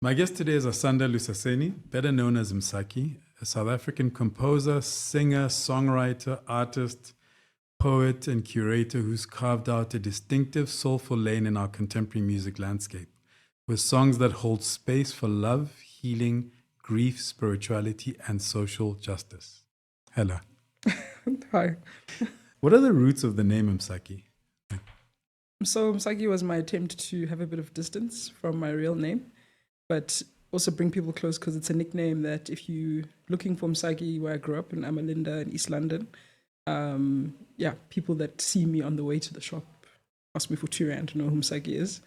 My guest today is Asanda Lusaseni, better known as Msaki, a South African composer, singer, songwriter, artist, poet, and curator who's carved out a distinctive, soulful lane in our contemporary music landscape, with songs that hold space for love, healing, grief, spirituality, and social justice. Hello. Hi. What are the roots of the name Msaki? So Msaki was my attempt to have a bit of distance from my real name, but also bring people close because it's a nickname that if you looking for Msaki, where I grew up in Amalinda in East London, people that see me on the way to the shop ask me for 2 rand to know who Msaki is.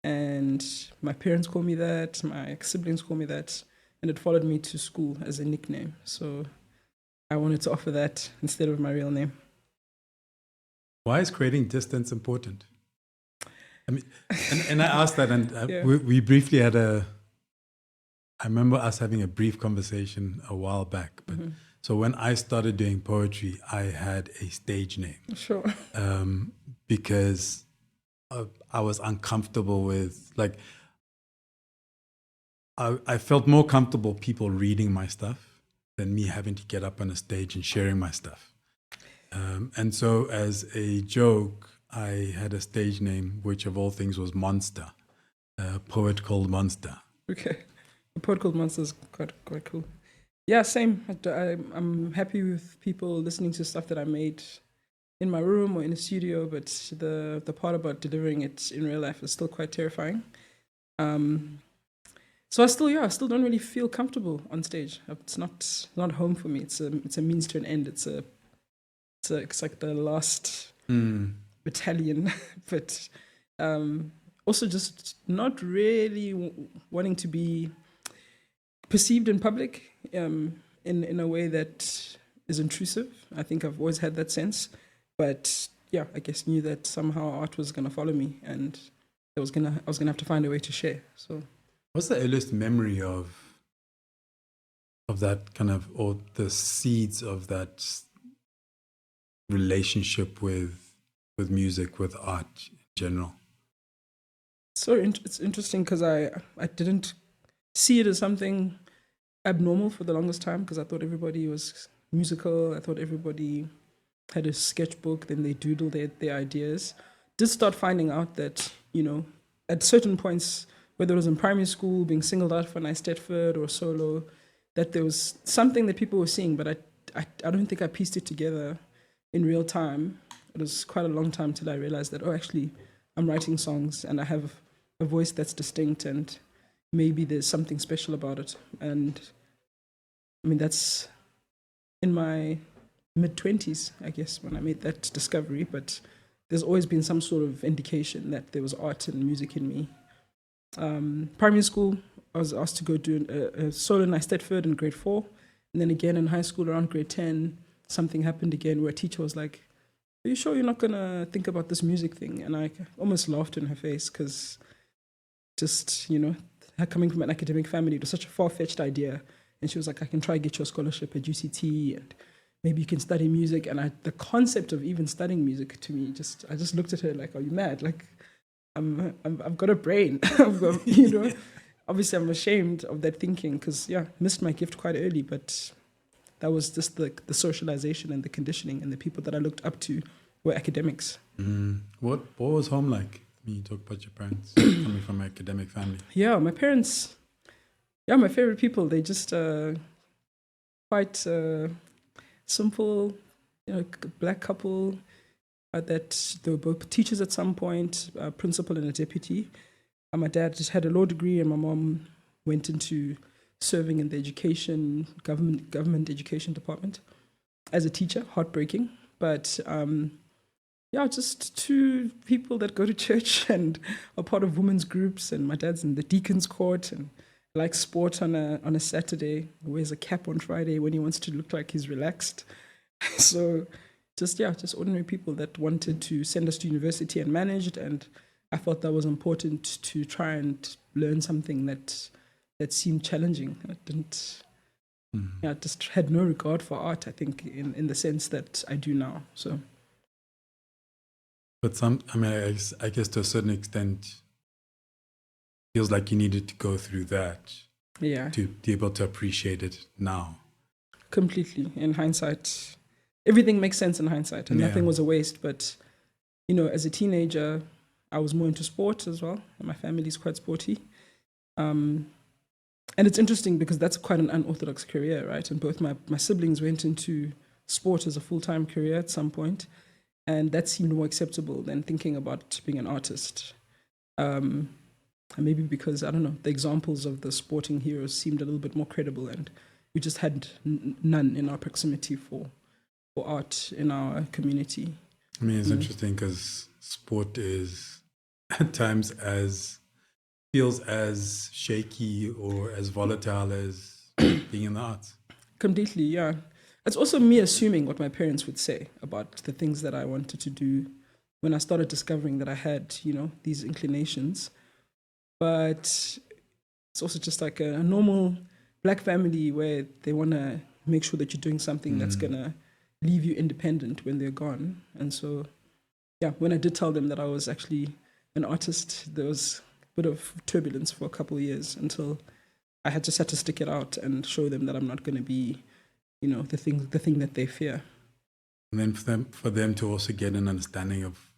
And my parents call me that, my siblings call me that, and it followed me to school as a nickname. So I wanted to offer that instead of my real name. Why is creating distance important? I mean, and I asked that, and Yeah. we briefly had I remember us having a brief conversation a while back. But so when I started doing poetry, I had a stage name Sure. because I was uncomfortable with, like, I felt more comfortable people reading my stuff than me having to get up on a stage and sharing my stuff. And so as a joke, I had a stage name, which of all things was Monster, a poet called Monster. Okay. A poet called Monster is quite cool. Yeah, same. I'm happy with people listening to stuff that I made in my room or in a studio, but the part about delivering it in real life is still quite terrifying. So I still don't really feel comfortable on stage. It's not home for me. It's a means to an end. It's like the last battalion, but also just not really wanting to be perceived in public in a way that is intrusive. I think I've always had that sense, but yeah, I guess knew that somehow art was gonna follow me, and I was gonna have to find a way to share. So, what's the earliest memory of that kind of, or the seeds of that relationship with music, with art in general? so it's interesting because I didn't see it as something abnormal for the longest time because I thought everybody was musical. I thought everybody had a sketchbook, then they doodle their ideas. Did start finding out that, at certain points, whether it was in primary school, being singled out for a nice Stedford or solo, that there was something that people were seeing, but I don't think I pieced it together in real time. It was quite a long time till I realized that, actually, I'm writing songs and I have a voice that's distinct and maybe there's something special about it. And I mean, that's in my mid-20s, I guess, when I made that discovery. But there's always been some sort of indication that there was art and music in me. Primary school, I was asked to go do a solo night Stedford in grade 4. And then again in high school around grade 10, something happened again where a teacher was like, "Are you sure you're not going to think about this music thing?" And I almost laughed in her face because just, her coming from an academic family, it was such a far-fetched idea. And she was like, "I can try get you a scholarship at UCT and maybe you can study music." And the concept of even studying music to me, I just looked at her like, "Are you mad? Like, I've got a brain." I've got, obviously I'm ashamed of that thinking because, missed my gift quite early, but that was just the socialization and the conditioning, and the people that I looked up to were academics. What was home like? When you talk about your parents coming from an academic family. Yeah, my parents, my favorite people. They just quite simple, black couple that they were both teachers at some point, a principal and a deputy. And my dad just had a law degree, and my mom went into serving in the government education department as a teacher. Heartbreaking, but just two people that go to church and are part of women's groups. And my dad's in the deacon's court and likes sport on a Saturday, wears a cap on Friday when he wants to look like he's relaxed. So just ordinary people that wanted to send us to university and managed. And I thought that was important to try and learn something that seemed challenging. I didn't, I just had no regard for art, I think, in the sense that I do now. So. But I guess to a certain extent, feels like you needed to go through that Yeah, to be able to appreciate it now. completely. In hindsight, everything makes sense in hindsight, and Yeah. nothing was a waste. But as a teenager, I was more into sport as well, and my family's quite sporty. And it's interesting because that's quite an unorthodox career, right? And both my siblings went into sport as a full-time career at some point, and that seemed more acceptable than thinking about being an artist. And maybe because, I don't know, the examples of the sporting heroes seemed a little bit more credible, and we just had none in our proximity for art in our community. I mean, it's interesting because sport is at times feels as shaky or as volatile as being in the arts. Completely, yeah. It's also me assuming what my parents would say about the things that I wanted to do when I started discovering that I had, these inclinations. But it's also just like a normal Black family where they want to make sure that you're doing something that's going to leave you independent when they're gone. And so, yeah, when I did tell them that I was actually an artist, there was a bit of turbulence for a couple of years until I had to stick it out and show them that I'm not going to be, the thing that they fear. And then for them to also get an understanding of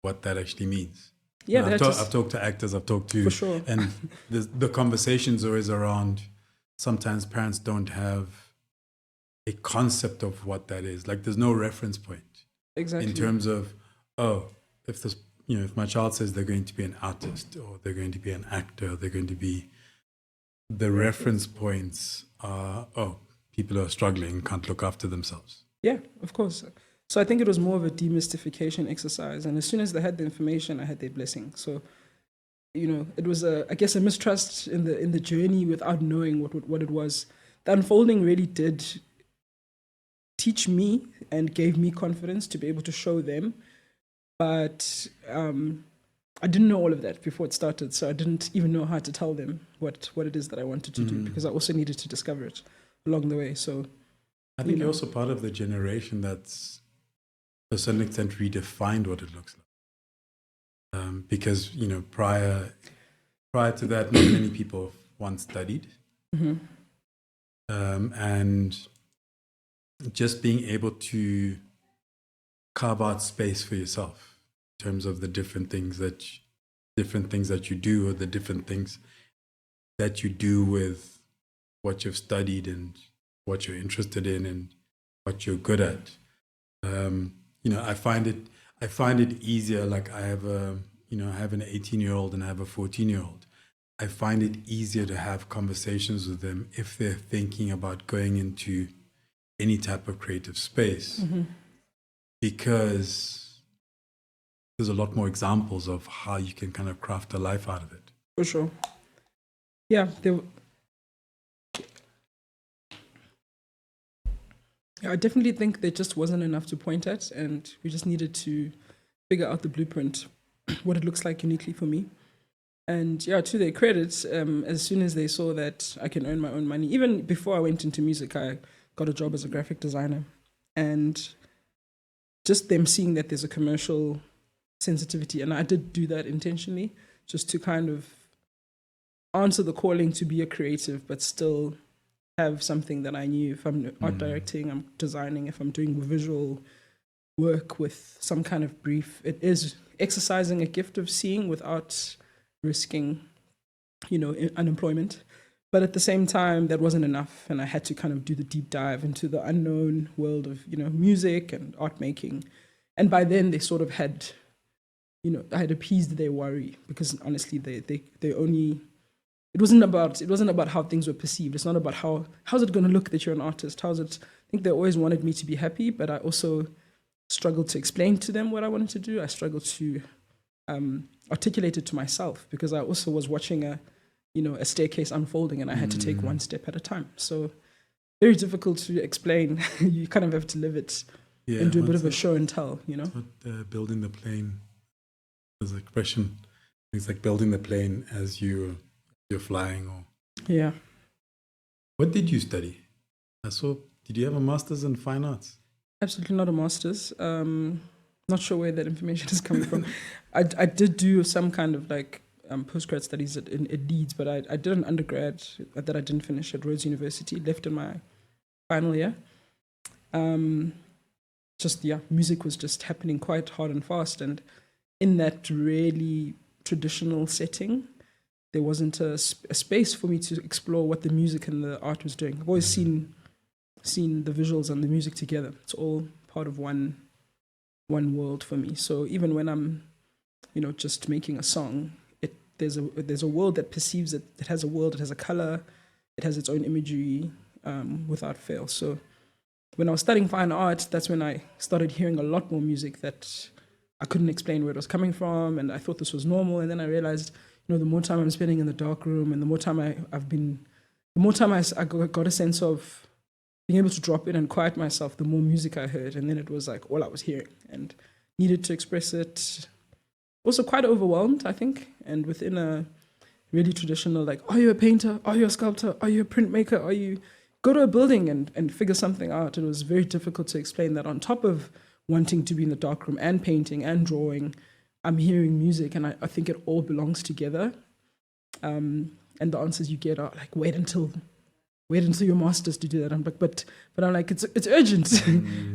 what that actually means. Yeah, I've talked to actors, I've talked to, for sure. And the conversations always around, sometimes parents don't have a concept of what that is. Like there's no reference point. Exactly. In terms of, if my child says they're going to be an artist or they're going to be an actor, they're going to be, the reference points are, people who are struggling can't look after themselves. Yeah, of course. So I think it was more of a demystification exercise. And as soon as they had the information, I had their blessing. So, it was I guess a mistrust in the journey without knowing what it was. The unfolding really did teach me and gave me confidence to be able to show them. But I didn't know all of that before it started. So I didn't even know how to tell them what it is that I wanted to do, because I also needed to discover it along the way. So I think you're also part of the generation that's to a certain extent redefined what it looks like. Because, prior to that, not many people once studied. And just being able to carve out space for yourself in terms of the different things that you do, or the different things that you do with what you've studied and what you're interested in and what you're good at. I find it easier. Like I have an 18-year-old and I have a 14-year-old. I find it easier to have conversations with them if they're thinking about going into any type of creative space, because there's a lot more examples of how you can kind of craft a life out of it. for sure. Yeah, I definitely think there just wasn't enough to point at, and we just needed to figure out the blueprint, what it looks like uniquely for me. And yeah, to their credit, as soon as they saw that I can earn my own money, even before I went into music, I got a job as a graphic designer. And just them seeing that there's a commercial sensitivity, and I did do that intentionally, just to kind of answer the calling to be a creative, but still have something that I knew. If I'm art directing, I'm designing, if I'm doing visual work with some kind of brief, it is exercising a gift of seeing without risking, unemployment. But at the same time, that wasn't enough, and I had to kind of do the deep dive into the unknown world of, music and art making. And by then, they sort of had, I had appeased their worry, because honestly, they only. It wasn't about how things were perceived. It's not about how's it going to look that you're an artist. I think they always wanted me to be happy, but I also struggled to explain to them what I wanted to do. I struggled to articulate it to myself, because I also was watching a staircase unfolding, and I had to take one step at a time. So very difficult to explain. You kind of have to live it and do a bit of a show and tell, Building the plane, there's an expression. It's like building the plane as you're flying. Or yeah. What did you study? Did you have a master's in fine arts? Absolutely not a master's. Not sure where that information is coming from. I did do some kind of postgrad studies at Leeds, but I did an undergrad that I didn't finish at Rhodes University, left in my final year. Music was just happening quite hard and fast, and in that really traditional setting, there wasn't a space for me to explore what the music and the art was doing. I've always seen the visuals and the music together. It's all part of one world for me. So even when I'm, just making a song, there's a world that perceives it. It has a world. It has a color. It has its own imagery, without fail. So when I was studying fine art, that's when I started hearing a lot more music that I couldn't explain where it was coming from, and I thought this was normal. And then I realized, the more time I'm spending in the dark room, and the more time I got a sense of being able to drop in and quiet myself, the more music I heard. And then it was like all I was hearing and needed to express it. Also quite overwhelmed, I think. And within a really traditional, like, are you a painter? Are you a sculptor? Are you a printmaker? Are you... Go to a building and figure something out. It was very difficult to explain that on top of wanting to be in the dark room and painting and drawing, I'm hearing music, and I think it all belongs together. And the answers you get are like, wait until your master's to do that. I'm like, but I'm like, it's urgent.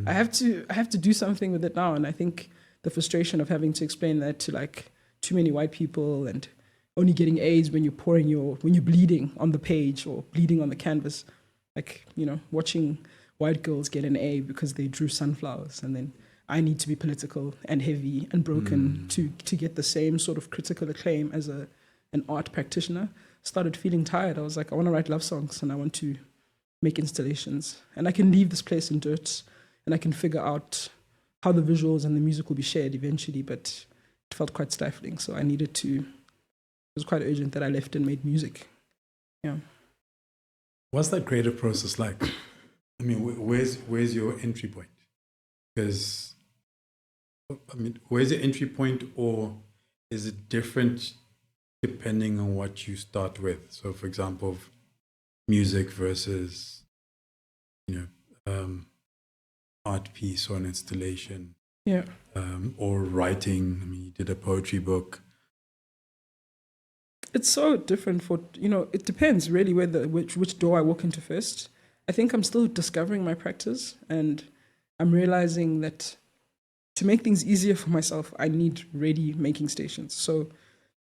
I have to do something with it now. And I think the frustration of having to explain that to like too many white people and only getting A's when you're bleeding on the page or bleeding on the canvas, like, watching white girls get an A because they drew sunflowers, and then I need to be political and heavy and broken to get the same sort of critical acclaim as an art practitioner. Started feeling tired. I was like, I want to write love songs and I want to make installations, and I can leave this place in dirt and I can figure out how the visuals and the music will be shared eventually, but it felt quite stifling. So it was quite urgent that I left and made music. Yeah. What's that creative process like? I mean, where's your entry point? Because, where's your entry point, or is it different depending on what you start with? So, for example, music versus, art piece or an installation. Yeah. Or writing. I mean, you did a poetry book. It's so different it depends really which door I walk into first. I think I'm still discovering my practice, and I'm realizing that to make things easier for myself, I need ready making stations. So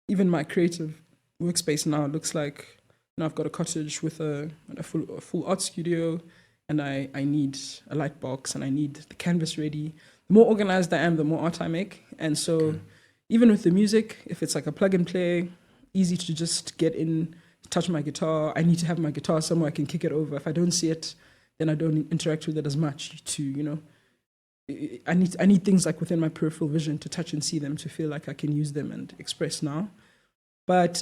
even my creative workspace now looks like, I've got a cottage with a full art studio, and I need a light box, and I need the canvas ready. The more organized I am, the more art I make. And so even with the music, if it's like a plug and play, easy to just get in, touch my guitar. I need to have my guitar somewhere I can kick it over. If I don't see it, then I don't interact with it as much. I need things like within my peripheral vision to touch and see them, to feel like I can use them and express now. But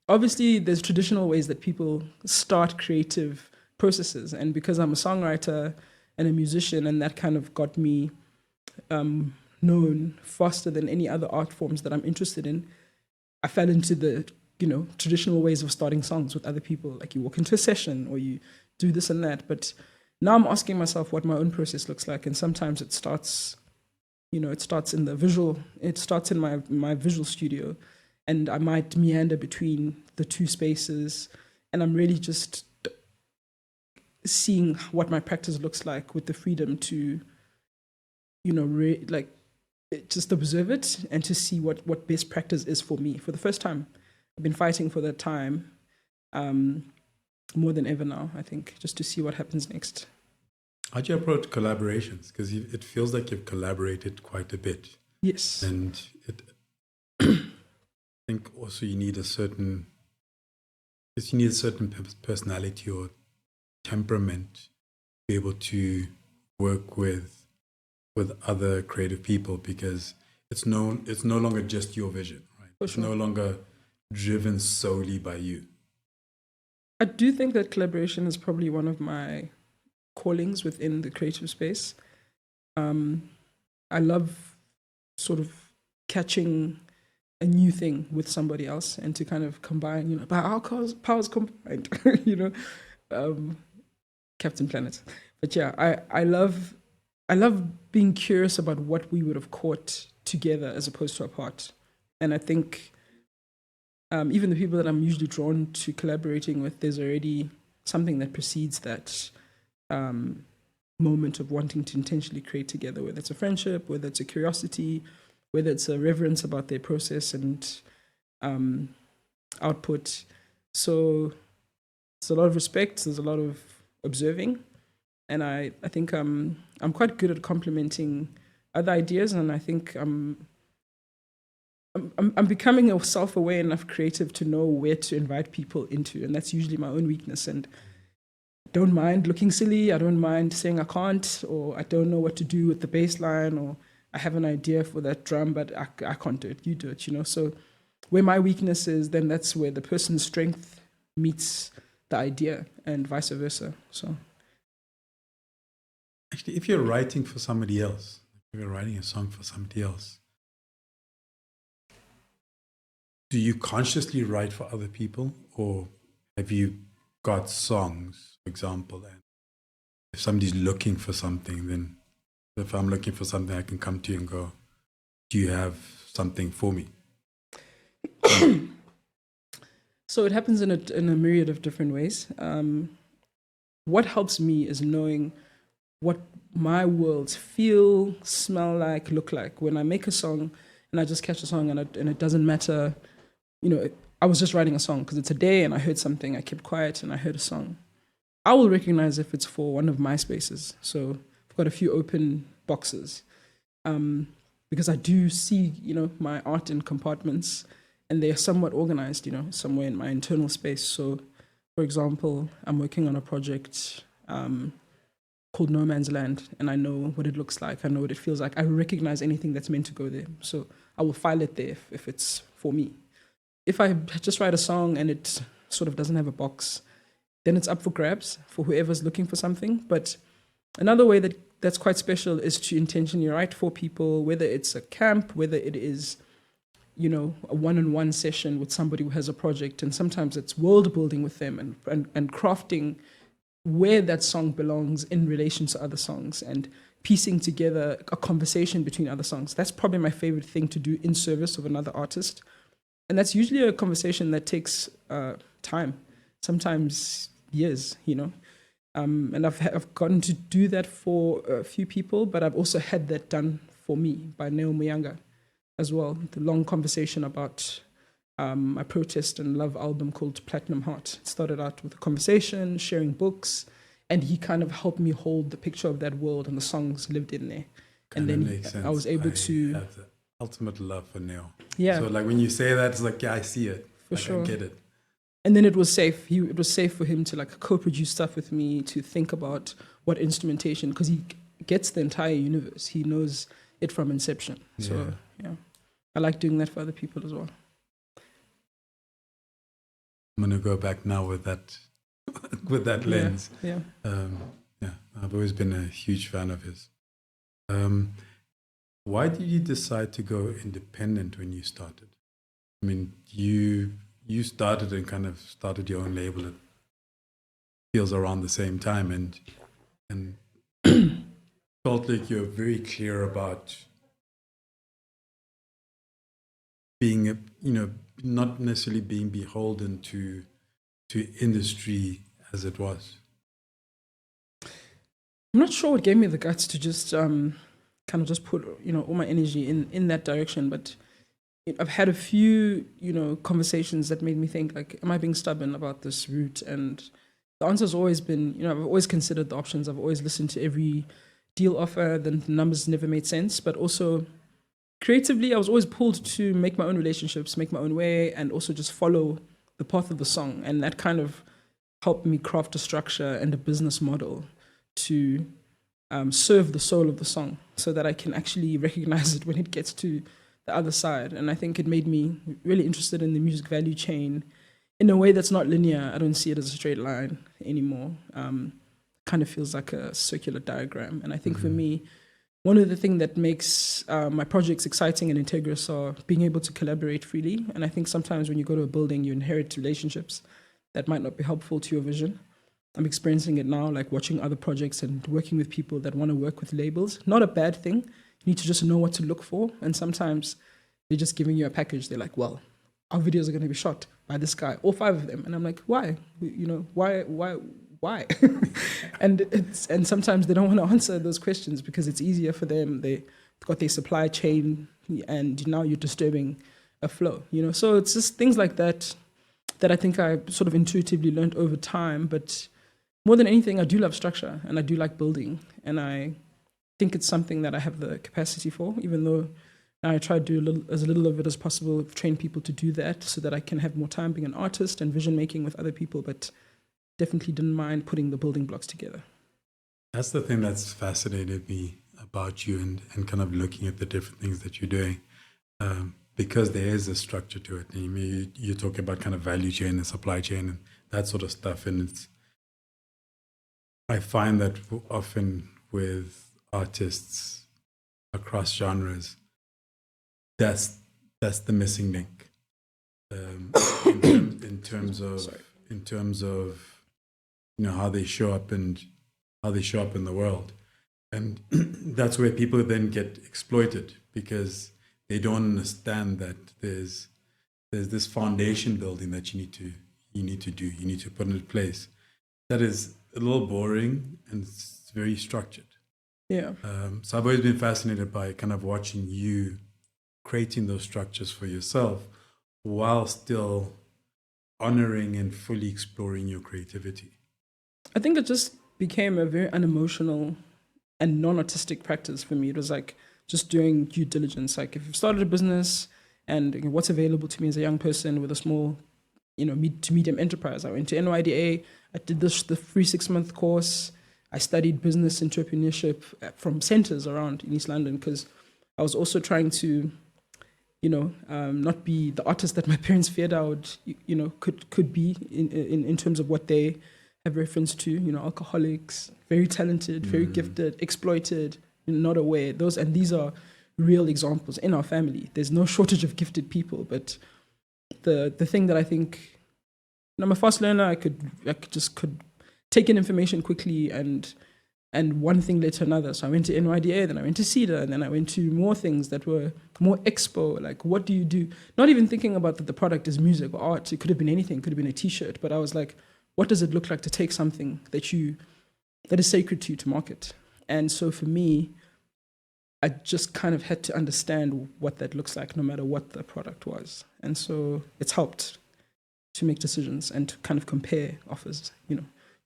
obviously, there's traditional ways that people start creative processes, and because I'm a songwriter and a musician, and that kind of got me known faster than any other art forms that I'm interested in, I fell into the traditional ways of starting songs with other people. Like you walk into a session or you do this and that. But now I'm asking myself what my own process looks like. And sometimes it starts in the visual. It starts in my visual studio, and I might meander between the two spaces. And I'm really just seeing what my practice looks like with the freedom to, just observe it and to see what best practice is for me. For the first time, I've been fighting for that time more than ever now, I think, just to see what happens next. How do you approach collaborations? Because it feels like you've collaborated quite a bit. Yes. And I think also you need a certain personality or temperament to be able to work with other creative people, because it's no longer just your vision, right? For It's sure. no longer driven solely by you. I do think that collaboration is probably one of my callings within the creative space. I love sort of catching a new thing with somebody else and to kind of combine, by our powers combined, Captain Planet. But yeah, I love being curious about what we would have caught together as opposed to apart. And I think even the people that I'm usually drawn to collaborating with, there's already something that precedes that moment of wanting to intentionally create together, whether it's a friendship, whether it's a curiosity, whether it's a reverence about their process and output. So there's a lot of respect, there's a lot of observing, and I think I'm quite good at complementing other ideas, and I think I'm becoming a self-aware enough creative to know where to invite people into, and that's usually my own weakness. And don't mind looking silly. I don't mind saying I can't, or I don't know what to do with the bass line, or I have an idea for that drum, but I can't do it. You do it, you know. So where my weakness is, then that's where the person's strength meets the idea, and vice versa. So Actually, if you're writing for somebody else, if you're writing a song for somebody else, do you consciously write for other people, or have you got songs, for example, and if somebody's looking for something, then if I'm looking for something, I can come to you and go, do you have something for me? So it happens in a myriad of different ways. What helps me is knowing what my worlds feel, smell like, look like. When I make a song and I just catch a song and it doesn't matter, you know, I was just writing a song because it's a day and I heard something, I kept quiet and I heard a song. I will recognize if it's for one of my spaces. So I've got a few open boxes because I do see, you know, my art in compartments, and they're somewhat organized, you know, somewhere in my internal space. So, for example, I'm working on a project called No Man's Land, and I know what it looks like. I know what it feels like. I recognize anything that's meant to go there. So I will file it there if it's for me. If I just write a song and it sort of doesn't have a box, then it's up for grabs for whoever's looking for something. But another way that's quite special is to intentionally write for people, whether it's a camp, whether it is, you know, a one-on-one session with somebody who has a project, and sometimes it's world building with them and crafting where that song belongs in relation to other songs and piecing together a conversation between other songs. That's probably my favorite thing to do in service of another artist. And that's usually a conversation that takes time, sometimes years, you know. And I've gotten to do that for a few people, but I've also had that done for me by Neo Muyanga as well. The long conversation about my protest and love album called Platinum Heart. It started out with a conversation, sharing books, and he kind of helped me hold the picture of that world, and the songs lived in there. And then I was able to have the ultimate love for Neo. Yeah. So like when you say that, it's like, yeah, I see it. For like, sure. I get it. And then it was safe. It was safe for him to like co-produce stuff with me, to think about what instrumentation, because he gets the entire universe. He knows it from inception. So yeah, I like doing that for other people as well. I'm gonna go back now with that lens. Yeah. I've always been a huge fan of his. Why did you decide to go independent when you started? I mean, you started and kind of started your own label. It feels around the same time, and felt like you're very clear about being not necessarily being beholden to industry as it was. I'm not sure what gave me the guts to just kind of just put all my energy in that direction, but I've had a few conversations that made me think, like, am I being stubborn about this route? And the answer's always been, I've always considered the options. I've always listened to every deal offer. The numbers never made sense, but also creatively, I was always pulled to make my own relationships, make my own way, and also just follow the path of the song. And that kind of helped me craft a structure and a business model to serve the soul of the song, so that I can actually recognize it when it gets to the other side. And I think it made me really interested in the music value chain in a way that's not linear. I don't see it as a straight line anymore. Kind of feels like a circular diagram. And I think for me, one of the things that makes my projects exciting and integrous are being able to collaborate freely. And I think sometimes when you go to a building, you inherit relationships that might not be helpful to your vision. I'm experiencing it now, like watching other projects and working with people that want to work with labels. Not a bad thing. You need to just know what to look for. And sometimes they're just giving you a package. They're like, well, our videos are going to be shot by this guy, all 5 of them. And I'm like, why? Why? and sometimes they don't want to answer those questions because it's easier for them. They got their supply chain, and now you're disturbing a flow, So it's just things like that I think I sort of intuitively learned over time. But more than anything, I do love structure and I do like building. And I think it's something that I have the capacity for, even though I try to do as little of it as possible, train people to do that so that I can have more time being an artist and vision making with other people, but definitely didn't mind putting the building blocks together. That's the thing that's fascinated me about you and kind of looking at the different things that you're doing, because there is a structure to it. And you talk about kind of value chain and supply chain and that sort of stuff. And I find that often with artists across genres, that's the missing link, in terms of how they show up and how they show up in the world. And that's where people then get exploited because they don't understand that there's this foundation building that you need to do, you need to put in place. That is a little boring and it's very structured. Yeah. So I've always been fascinated by kind of watching you creating those structures for yourself while still honoring and fully exploring your creativity. I think it just became a very unemotional and non-artistic practice for me. It was like just doing due diligence. Like if you've started a business and what's available to me as a young person with a small, to medium enterprise. I went to NYDA. I did the free 6-month course. I studied business entrepreneurship from centers around in East London because I was also trying to, not be the artist that my parents feared I would, could be in terms of what they have reference to, alcoholics, very talented, very gifted, exploited, not aware. These are real examples in our family. There's no shortage of gifted people, but the thing that I think, I'm a fast learner. I could take in information quickly, and one thing led to another. So I went to NYDA, then I went to CEDA, and then I went to more things that were more expo. Like, what do you do? Not even thinking about that the product is music or art. It could have been anything. It could have been a T-shirt. But I was like, what does it look like to take something that is sacred to you to market? And so for me, I just kind of had to understand what that looks like, no matter what the product was. And so it's helped to make decisions and to kind of compare offers,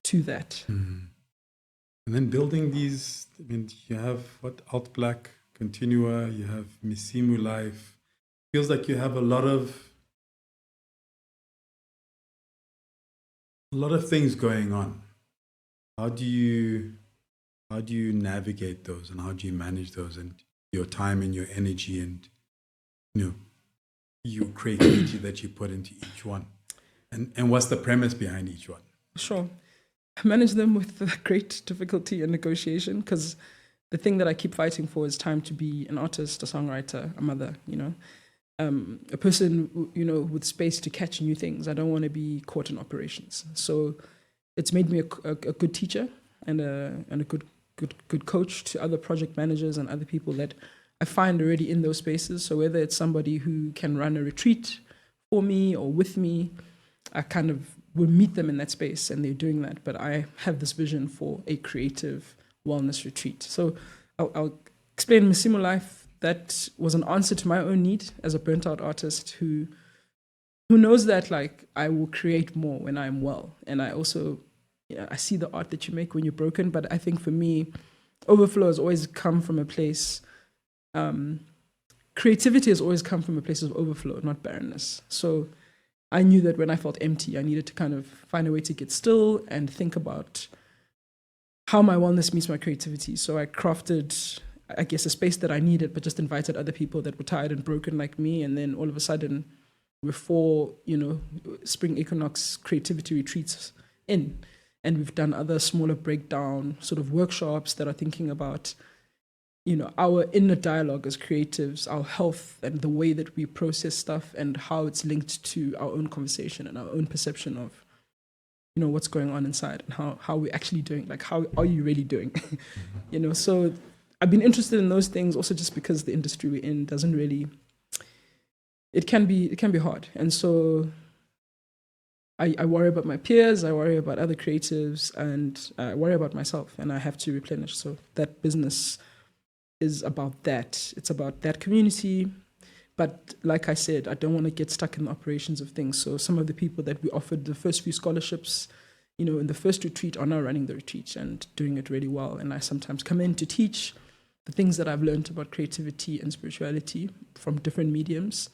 to that. Mm-hmm. And then building these, you have Alt Black, Continua, you have Misimu Life. Feels like you have a lot of things going on. How do you navigate those, and how do you manage those, and your time and your energy and your creativity that you put into each one, and what's the premise behind each one? Sure. I manage them with great difficulty and negotiation because the thing that I keep fighting for is time to be an artist, a songwriter, a mother, a person, with space to catch new things. I don't want to be caught in operations. So it's made me a good teacher and a good coach to other project managers and other people that I find already in those spaces. So whether it's somebody who can run a retreat for me or with me, I kind of will meet them in that space and they're doing that. But I have this vision for a creative wellness retreat. So I'll explain Misimu Life. That was an answer to my own need as a burnt out artist who knows that like I will create more when I'm well. And I also, I see the art that you make when you're broken. But I think for me, overflow has always come from a place, creativity has always come from a place of overflow, not barrenness. So I knew that when I felt empty, I needed to kind of find a way to get still and think about how my wellness meets my creativity. So I crafted, I guess, a space that I needed, but just invited other people that were tired and broken like me. And then all of a sudden, we're 4, spring equinox creativity retreats in. And we've done other smaller breakdown sort of workshops that are thinking about, our inner dialogue as creatives, our health and the way that we process stuff and how it's linked to our own conversation and our own perception of, what's going on inside and how we're actually doing, like, how are you really doing? So I've been interested in those things also just because the industry we're in doesn't really it can be hard. And so I worry about my peers, I worry about other creatives, and I worry about myself, and I have to replenish. So that business is about that. It's about that community. But like I said, I don't want to get stuck in the operations of things. So some of the people that we offered the first few scholarships, in the first retreat are now running the retreat and doing it really well. And I sometimes come in to teach the things that I've learned about creativity and spirituality from different mediums,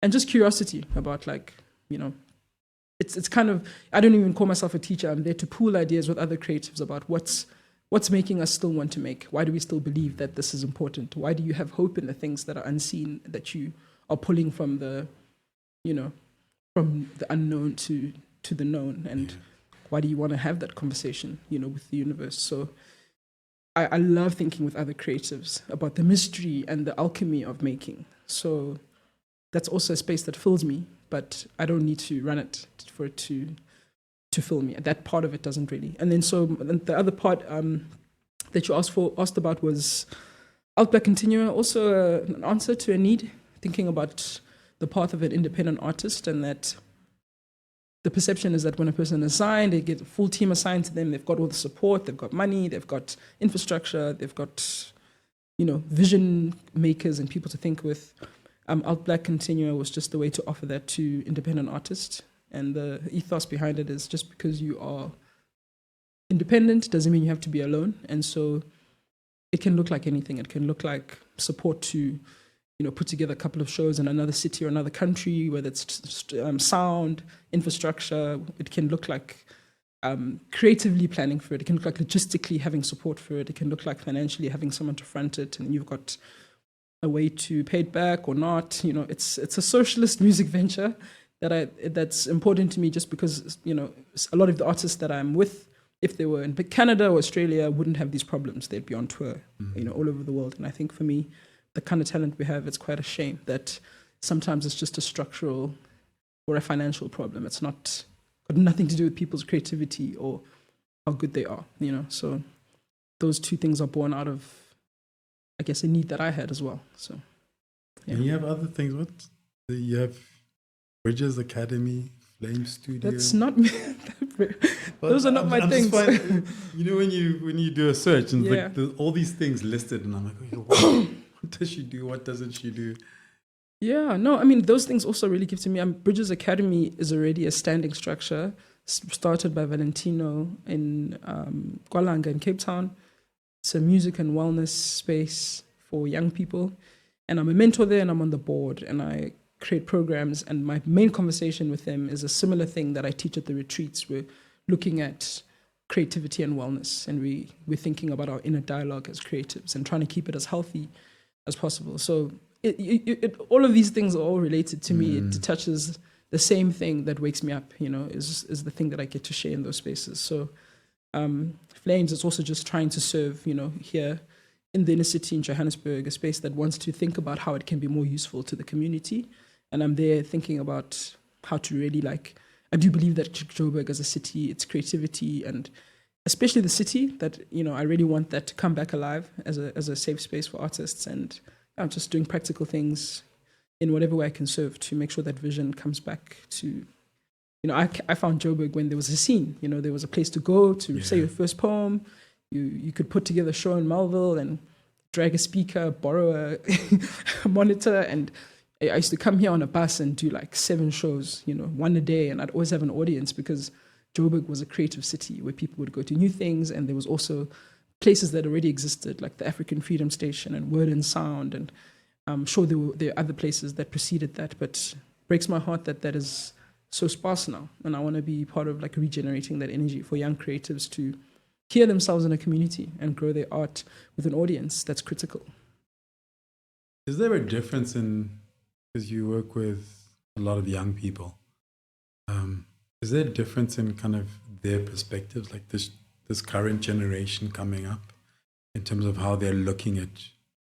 and just curiosity about it's kind of, I don't even call myself a teacher. I'm there to pool ideas with other creatives about what's making us still want to make. Why do we still believe that this is important? Why do you have hope in the things that are unseen, that you are pulling from the unknown to the known? And why do you want to have that conversation, with the universe? So I love thinking with other creatives about the mystery and the alchemy of making. So that's also a space that fills me, but I don't need to run it for it to fill me. That part of it doesn't really. And then so the other part that you asked about was Alt Black Continua, also an answer to a need, thinking about the path of an independent artist, and that the perception is that when a person is signed, they get a full team assigned to them, they've got all the support, they've got money, they've got infrastructure, they've got, vision makers and people to think with. Alt Black Continua was just the way to offer that to independent artists. And the ethos behind it is just because you are independent doesn't mean you have to be alone. And so it can look like anything. It can look like support to, put together a couple of shows in another city or another country, whether it's sound, infrastructure. It can look like creatively planning for it. It can look like logistically having support for it. It can look like financially having someone to front it, and you've got a way to pay it back or not. It's a socialist music venture that's important to me, just because a lot of the artists that I'm with, if they were in Canada or Australia, wouldn't have these problems. They'd be on tour, all over the world. And I think for me, the kind of talent we have, it's quite a shame that sometimes it's just a structural or a financial problem. It's got nothing to do with people's creativity or how good they are. So those two things are born out of, I guess, a need that I had as well. So, yeah. And you have other things. What? You have Bridges Academy, Flame Studio. That's not me. Those are not my things. When you do a search and there's all these things listed, and I'm like, what does she do? What doesn't she do? Yeah, no, I mean, those things also really give to me. Bridges Academy is already a standing structure, started by Valentino in Kwalanga in Cape Town. It's a music and wellness space for young people. And I'm a mentor there, and I'm on the board, and I create programs. And my main conversation with them is a similar thing that I teach at the retreats. We're looking at creativity and wellness, and we're thinking about our inner dialogue as creatives and trying to keep it as healthy as possible. So all of these things are all related to me. It touches the same thing that wakes me up, is the thing that I get to share in those spaces. So Flames is also just trying to serve, here in the inner city in Johannesburg, a space that wants to think about how it can be more useful to the community. And I'm there thinking about how to really I do believe that Joburg as a city, its creativity, and especially the city, that, I really want that to come back alive as a safe space for artists. And I'm just doing practical things in whatever way I can serve to make sure that vision comes back to, I found Joburg when there was a scene, there was a place to go to say your first poem. You could put together a show in Melville and drag a speaker, borrow a monitor. And I used to come here on a bus and do 7 shows, one a day. And I'd always have an audience, because Joburg was a creative city where people would go to new things. And there was also places that already existed, like the African Freedom Station and Word and Sound. And I'm sure there are other places that preceded that, but it breaks my heart that is so sparse now. And I want to be part of regenerating that energy for young creatives to hear themselves in a community and grow their art with an audience that's critical. Is there a difference because you work with a lot of young people, is there a difference in kind of their perspectives, like this current generation coming up, in terms of how they're looking at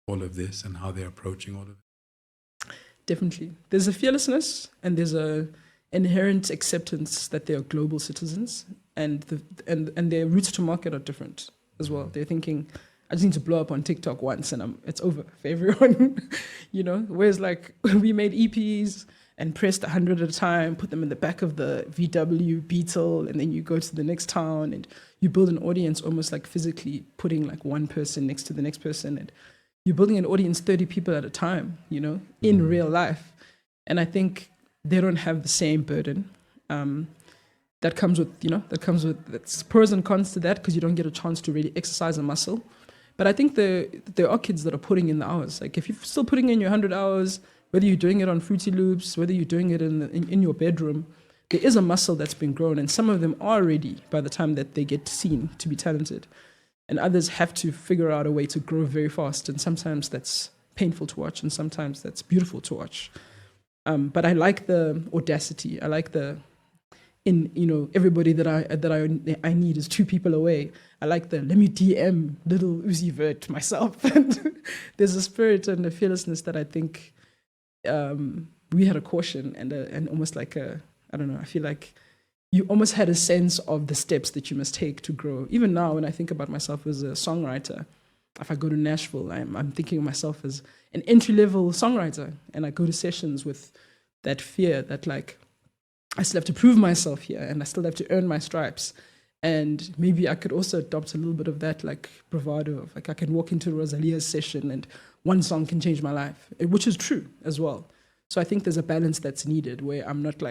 all of this and how they're approaching all of it? Definitely. There's a fearlessness, and there's a inherent acceptance that they are global citizens, and their routes to market are different as well. They're thinking, I just need to blow up on TikTok once and it's over for everyone, you know? Whereas like we made EPs and pressed 100 at a time, put them in the back of the VW Beetle, and then you go to the next town and you build an audience almost like physically putting like one person next to the next person, and you're building an audience 30 people at a time, you know, in real life. And I think they don't have the same burden. That comes with, that's pros and cons to that, because you don't get a chance to really exercise a muscle. But I think there are kids that are putting in the hours. Like if you're still putting in your 100 hours, whether you're doing it on Fruity Loops, whether you're doing it in your bedroom, there is a muscle that's been grown, and some of them are ready by the time that they get seen to be talented. And others have to figure out a way to grow very fast. And sometimes that's painful to watch, and sometimes that's beautiful to watch. But I like the audacity. I like everybody that I need is 2 people away. I like let me DM little Uzi Vert myself. And there's a spirit and a fearlessness that I think we had a caution and almost like I don't know, I feel like you almost had a sense of the steps that you must take to grow. Even now, when I think about myself as a songwriter, if I go to Nashville, I'm thinking of myself as an entry-level songwriter, and I go to sessions with that fear that like, I still have to prove myself here, and I still have to earn my stripes. And maybe I could also adopt a little bit of that like bravado of like, I can walk into Rosalia's session and one song can change my life, which is true as well. So I think there's a balance that's needed where I'm not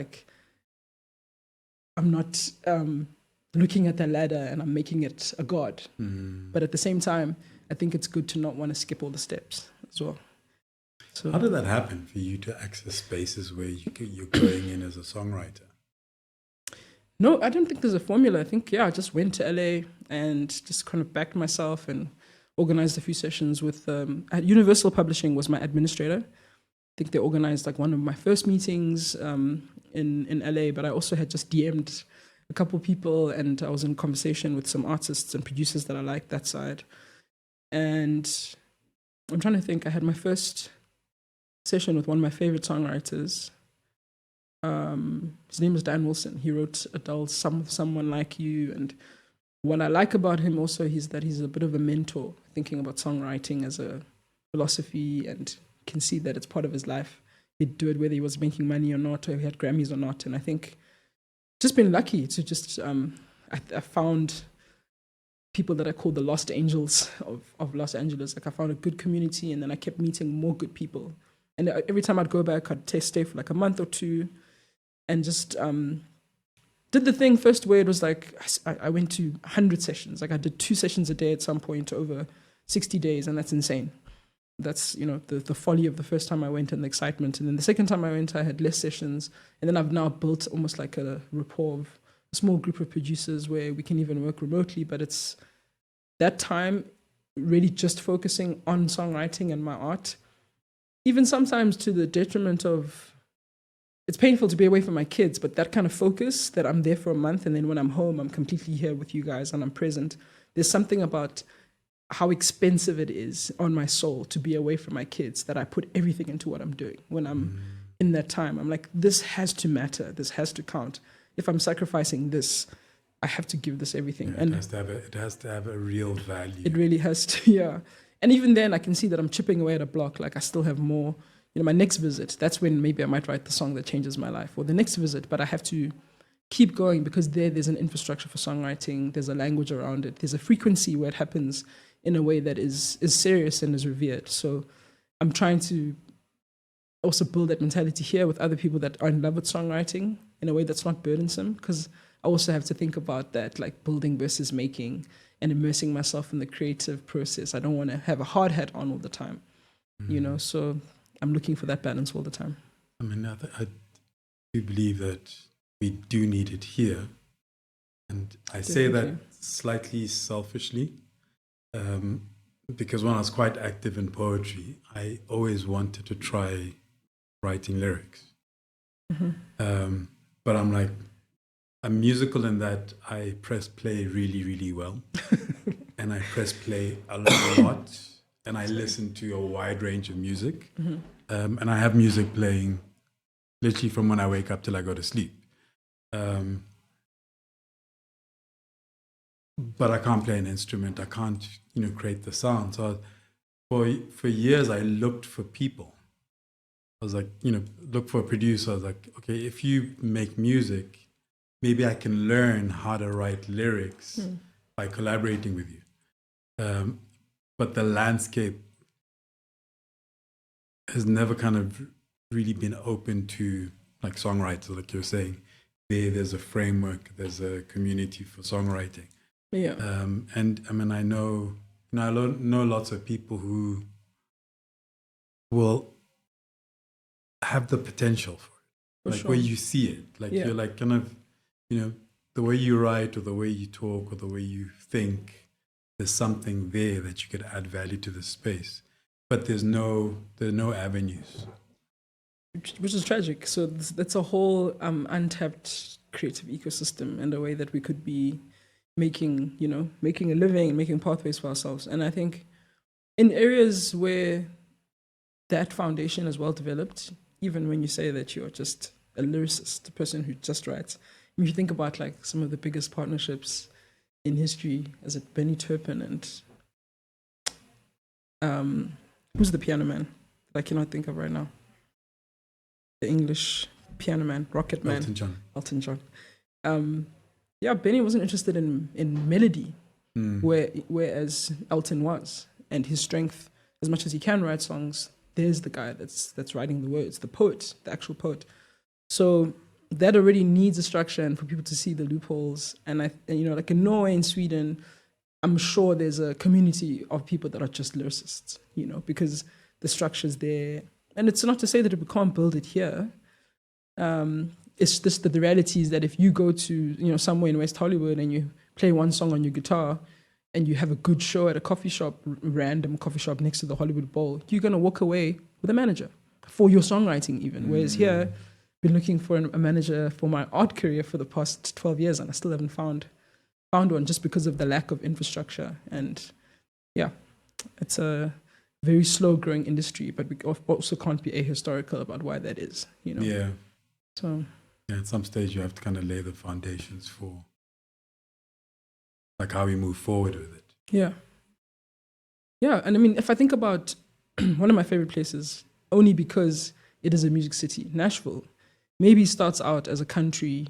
looking at the ladder and I'm making it a god. But at the same time, I think it's good to not want to skip all the steps as well. So how did that happen for you to access spaces where you're going in as a songwriter? No, I don't think there's a formula. I think, I just went to LA and just kind of backed myself and organized a few sessions with Universal Publishing was my administrator. I think they organized like one of my first meetings in LA, but I also had just DM'd a couple people, and I was in conversation with some artists and producers that I liked that side. And I'm trying to think, I had my first session with one of my favorite songwriters. His name is Dan Wilson. He wrote Adele, Someone Like You. And what I like about him also is that he's a bit of a mentor, thinking about songwriting as a philosophy, and can see that it's part of his life. He'd do it whether he was making money or not, or he had Grammys or not. And I think just been lucky to just, I found people that I call the lost angels of Los Angeles. Like I found a good community, and then I kept meeting more good people. And every time I'd go back, I'd stay for like a month or two, and just did the thing first where it was like, I went to 100 sessions. Like I did 2 sessions a day at some point over 60 days, and that's insane. That's, the folly of the first time I went and the excitement. And then the second time I went, I had less sessions. And then I've now built almost like a rapport of a small group of producers where we can even work remotely. But it's that time really just focusing on songwriting and my art, even sometimes to the detriment of, it's painful to be away from my kids, but that kind of focus that I'm there for a month, and then when I'm home, I'm completely here with you guys and I'm present. There's something about how expensive it is on my soul to be away from my kids that I put everything into what I'm doing. When I'm in that time, I'm like, this has to matter. This has to count. If I'm sacrificing this, I have to give this everything. Yeah, and it has to have a real value. It really has to, yeah. And even then I can see that I'm chipping away at a block. Like I still have more, my next visit, that's when maybe I might write the song that changes my life, or the next visit, but I have to keep going because there's an infrastructure for songwriting. There's a language around it. There's a frequency where it happens in a way that is serious and is revered. So I'm trying to also build that mentality here with other people that are in love with songwriting in a way that's not burdensome, because I also have to think about that, like building versus making, and immersing myself in the creative process. I don't want to have a hard hat on all the time, so I'm looking for that balance all the time. I mean, I do believe that we do need it here. And I say that slightly selfishly, because when I was quite active in poetry, I always wanted to try writing lyrics. But I'm like, I'm musical in that I press play really, really well. And I press play a lot. And I listen to a wide range of music. And I have music playing literally from when I wake up till I go to sleep. but I can't play an instrument. I can't, create the sound. So for years, I looked for people. I was like, look for a producer. I was like, okay, if you make music, maybe I can learn how to write lyrics by collaborating with you. But the landscape has never kind of really been open to like songwriters, like you're saying. There's a framework, there's a community for songwriting. Yeah. And I mean, I know lots of people who will have the potential for it, like sure. where you see it, like you're like kind of, the way you write or the way you talk or the way you think, there's something there that you could add value to the space, but there are no avenues. Which is tragic. So that's a whole untapped creative ecosystem and a way that we could be making a living, making pathways for ourselves. And I think in areas where that foundation is well developed, even when you say that you're just a lyricist, a person who just writes, when you think about like some of the biggest partnerships in history, is it Benny Turpin and who's the piano man that I cannot think of right now? The English piano man, Rocket Man. Elton John. Benny wasn't interested in melody, whereas Elton was. And his strength, as much as he can write songs, there's the guy that's writing the words, the poet, the actual poet. So that already needs a structure and for people to see the loopholes. And like in Norway and Sweden, I'm sure there's a community of people that are just lyricists, because the structure's there. And it's not to say that we can't build it here. It's just that the reality is that if you go to, somewhere in West Hollywood and you play one song on your guitar and you have a good show at a coffee shop, random coffee shop next to the Hollywood Bowl, you're going to walk away with a manager for your songwriting even. Whereas here, I've been looking for a manager for my art career for the past 12 years and I still haven't found one just because of the lack of infrastructure. And it's a very slow growing industry, but we also can't be ahistorical about why that is, Yeah. So at some stage you have to kind of lay the foundations for like how we move forward with it. Yeah. And I mean, if I think about one of my favorite places, only because it is a music city, Nashville, maybe starts out as a country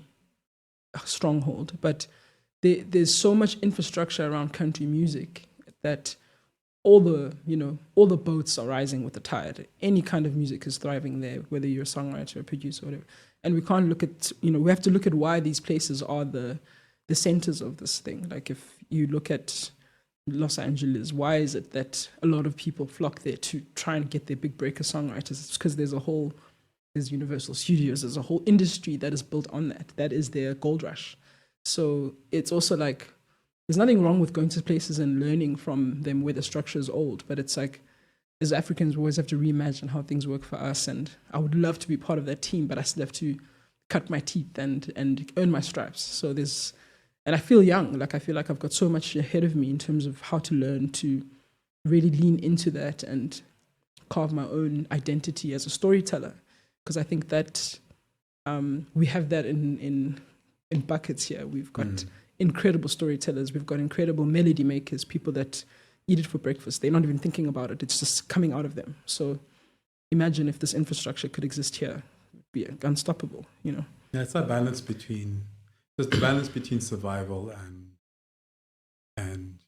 stronghold, but there's so much infrastructure around country music that all the boats are rising with the tide. Any kind of music is thriving there, whether you're a songwriter, a producer, whatever. And we can't look at, we have to look at why these places are the centers of this thing. Like if you look at Los Angeles, why is it that a lot of people flock there to try and get their big breaker songwriters? It's because there's Universal Studios, there's a whole industry that is built on that. That is their gold rush. So it's also like, there's nothing wrong with going to places and learning from them where the structure is old, but it's like, as Africans, we always have to reimagine how things work for us. And I would love to be part of that team, but I still have to cut my teeth and earn my stripes. So and I feel young, like I feel like I've got so much ahead of me in terms of how to learn to really lean into that and carve my own identity as a storyteller. Because I think that we have that in buckets here. We've got incredible storytellers, we've got incredible melody makers, people that eat it for breakfast. They're not even thinking about it. It's just coming out of them. So imagine if this infrastructure could exist here. It would be unstoppable, Yeah, it's that balance between survival and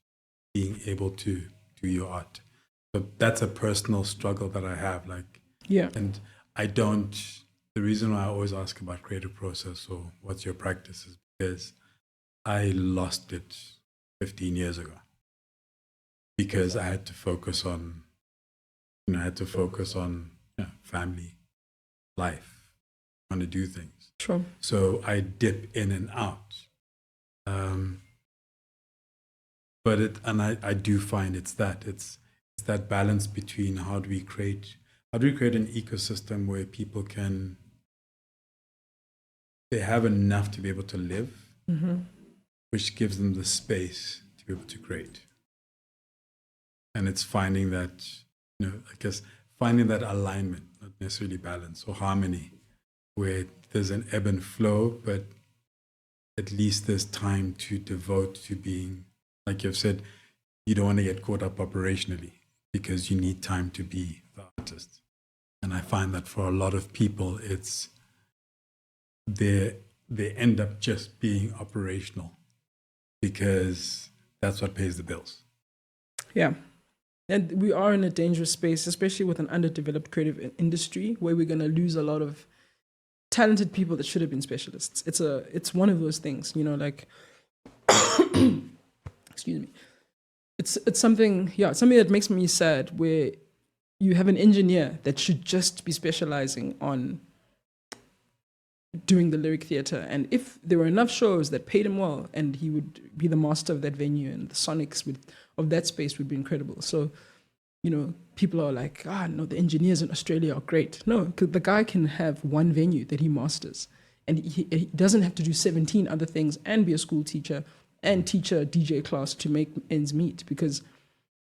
being able to do your art. So that's a personal struggle that I have. And the reason why I always ask about creative process or what's your practice is because I lost it 15 years ago. Because I had to focus on, family, life, trying to do things. Sure. So I dip in and out. I do find it's that balance between how do we create an ecosystem where people they have enough to be able to live, which gives them the space to be able to create. And it's finding that, finding that alignment, not necessarily balance or harmony, where there's an ebb and flow, but at least there's time to devote to being, like you've said, you don't want to get caught up operationally because you need time to be the artist. And I find that for a lot of people, it's they end up just being operational because that's what pays the bills. Yeah. And we are in a dangerous space, especially with an underdeveloped creative industry, where we're going to lose a lot of talented people that should have been specialists. It's one of those things, you know, like, excuse me. It's something, yeah, something that makes me sad, where you have an engineer that should just be specializing on doing the lyric theater. And if there were enough shows that paid him well, and he would be the master of that venue, and the sonics of that space would be incredible. So, you know, people are like, no, the engineers in Australia are great. No, because the guy can have one venue that he masters, and he doesn't have to do 17 other things and be a school teacher and teach a DJ class to make ends meet, because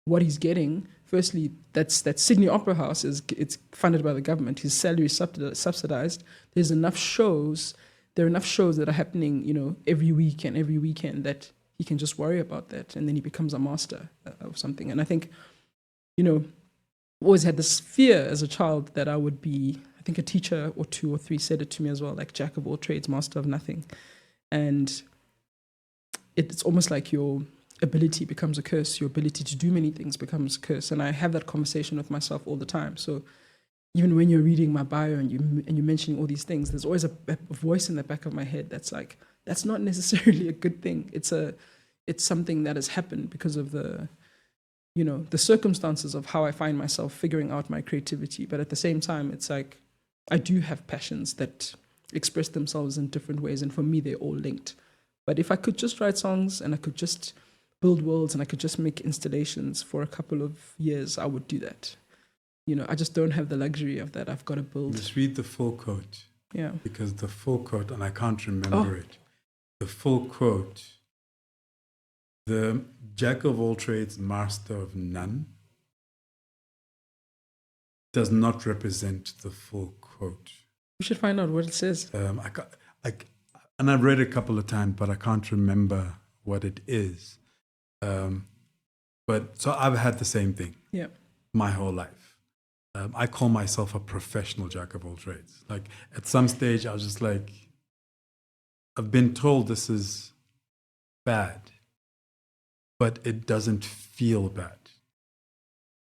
what he's getting, firstly, that Sydney Opera House it's funded by the government. His salary is subsidized. There are enough shows that are happening, you know, every weekend that he can just worry about that, and then he becomes a master of something. And I think, you know, I've always had this fear as a child that I would be, I think a teacher or two or three said it to me as well, like jack of all trades, master of nothing. And it's almost like your ability becomes a curse. Your ability to do many things becomes a curse. And I have that conversation with myself all the time. So even when you're reading my bio and you're mentioning all these things, there's always a voice in the back of my head that's like, that's not necessarily a good thing. It's something that has happened because of the circumstances of how I find myself figuring out my creativity. But at the same time, it's like, I do have passions that express themselves in different ways. And for me, they're all linked. But if I could just write songs and I could just build worlds and I could just make installations for a couple of years, I would do that. You know, I just don't have the luxury of that. I've got to build. Just read the full quote. Yeah. Because the full quote, and I can't remember it, the full quote, the jack of all trades, master of none, does not represent the full quote. We should find out what it says. And I've read it a couple of times, but I can't remember what it is. But so I've had the same thing my whole life. I call myself a professional jack of all trades. Like at some stage, I was just like, I've been told this is bad, but it doesn't feel bad.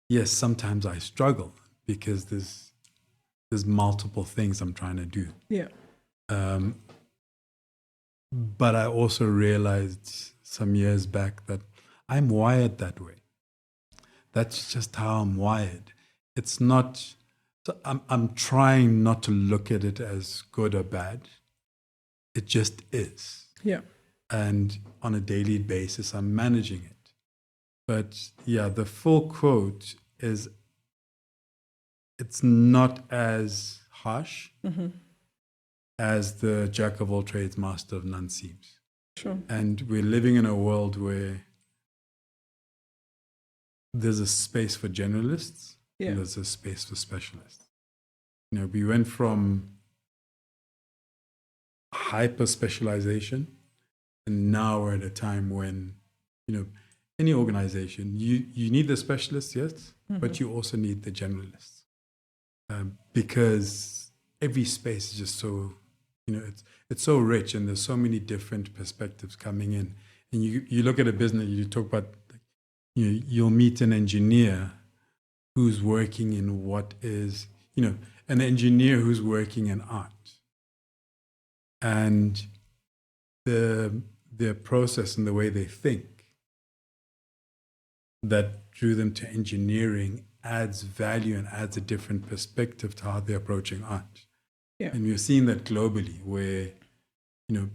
Yes, sometimes I struggle because there's multiple things I'm trying to do. Yeah. But I also realized some years back that I'm wired that way. That's just how I'm wired. It's not, so I'm trying not to look at it as good or bad. It just is. Yeah. And on a daily basis, I'm managing it. But yeah, the full quote is, it's not as harsh as the jack of all trades, master of none seems. Sure. And we're living in a world where there's a space for generalists and there's a space for specialists. You know, we went from hyper specialization, and now we're at a time when, you know, any organization, you need the specialists, yes, but you also need the generalists, because every space is just so, you know, it's so rich, and there's so many different perspectives coming in. And you look at a business, you talk about, you know, you'll meet an engineer who's working in what is, you know, an engineer who's working in art, and their process and the way they think that drew them to engineering adds value and adds a different perspective to how they're approaching art. Yeah. And we're seeing that globally, where, you know,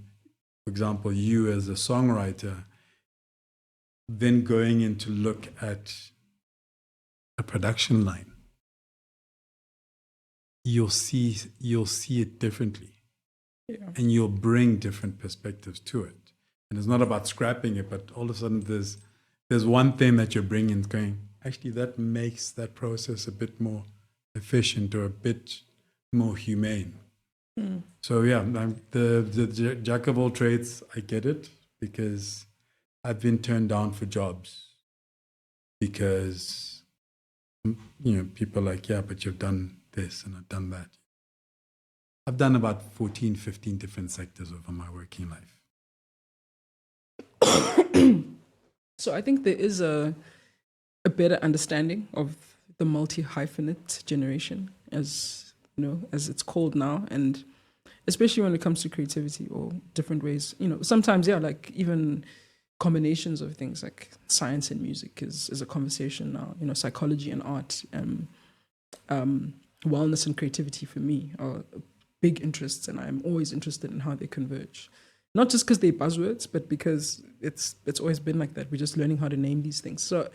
for example, you as a songwriter, then going in to look at a production line, you'll see it differently. Yeah. And you'll bring different perspectives to it. And it's not about scrapping it, but all of a sudden there's one thing that you're bringing going, actually that makes that process a bit more efficient or a bit more humane. So yeah, the jack of all trades. I get it because I've been turned down for jobs because people are like, yeah, but you've done this and I've done that. I've done about 14, 15 different sectors over my working life. So I think there is a better understanding of the multi-hyphenate generation, as as it's called now, and especially when it comes to creativity or different ways. Sometimes, yeah, like even combinations of things like science and music is a conversation now. Psychology and art, wellness and creativity for me are big interests, and I'm always interested in how they converge. Not just because they're buzzwords, but because it's always been like that. We're just learning how to name these things. So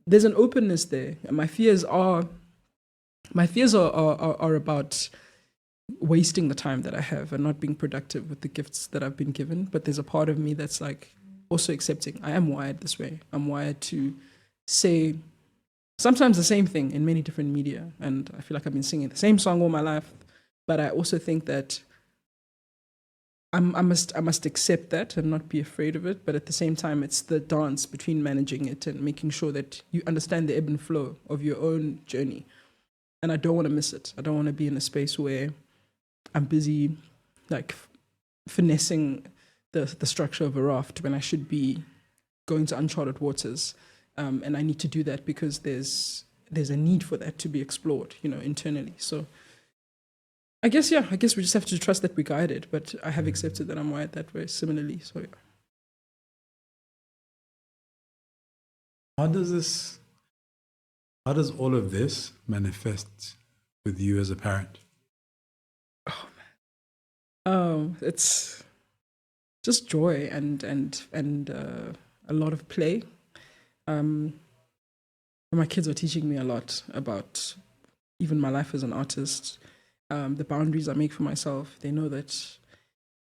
there's an openness there, and my fears are about wasting the time that I have and not being productive with the gifts that I've been given. But there's a part of me that's like also accepting. I am wired this way. I'm wired to say sometimes the same thing in many different media, and I feel like I've been singing the same song all my life. But I also think that I must accept that and not be afraid of it. But at the same time, it's the dance between managing it and making sure that you understand the ebb and flow of your own journey. And I don't want to miss it. I don't want to be in a space where I'm busy like finessing the structure of a raft when I should be going to uncharted waters. And I need to do that because there's a need for that to be explored, internally. So I guess we just have to trust that we're guided, but I have accepted that I'm wired that way similarly. So yeah. How does all of this manifest with you as a parent? It's just joy and a lot of play. My kids are teaching me a lot about even my life as an artist, the boundaries I make for myself. They know that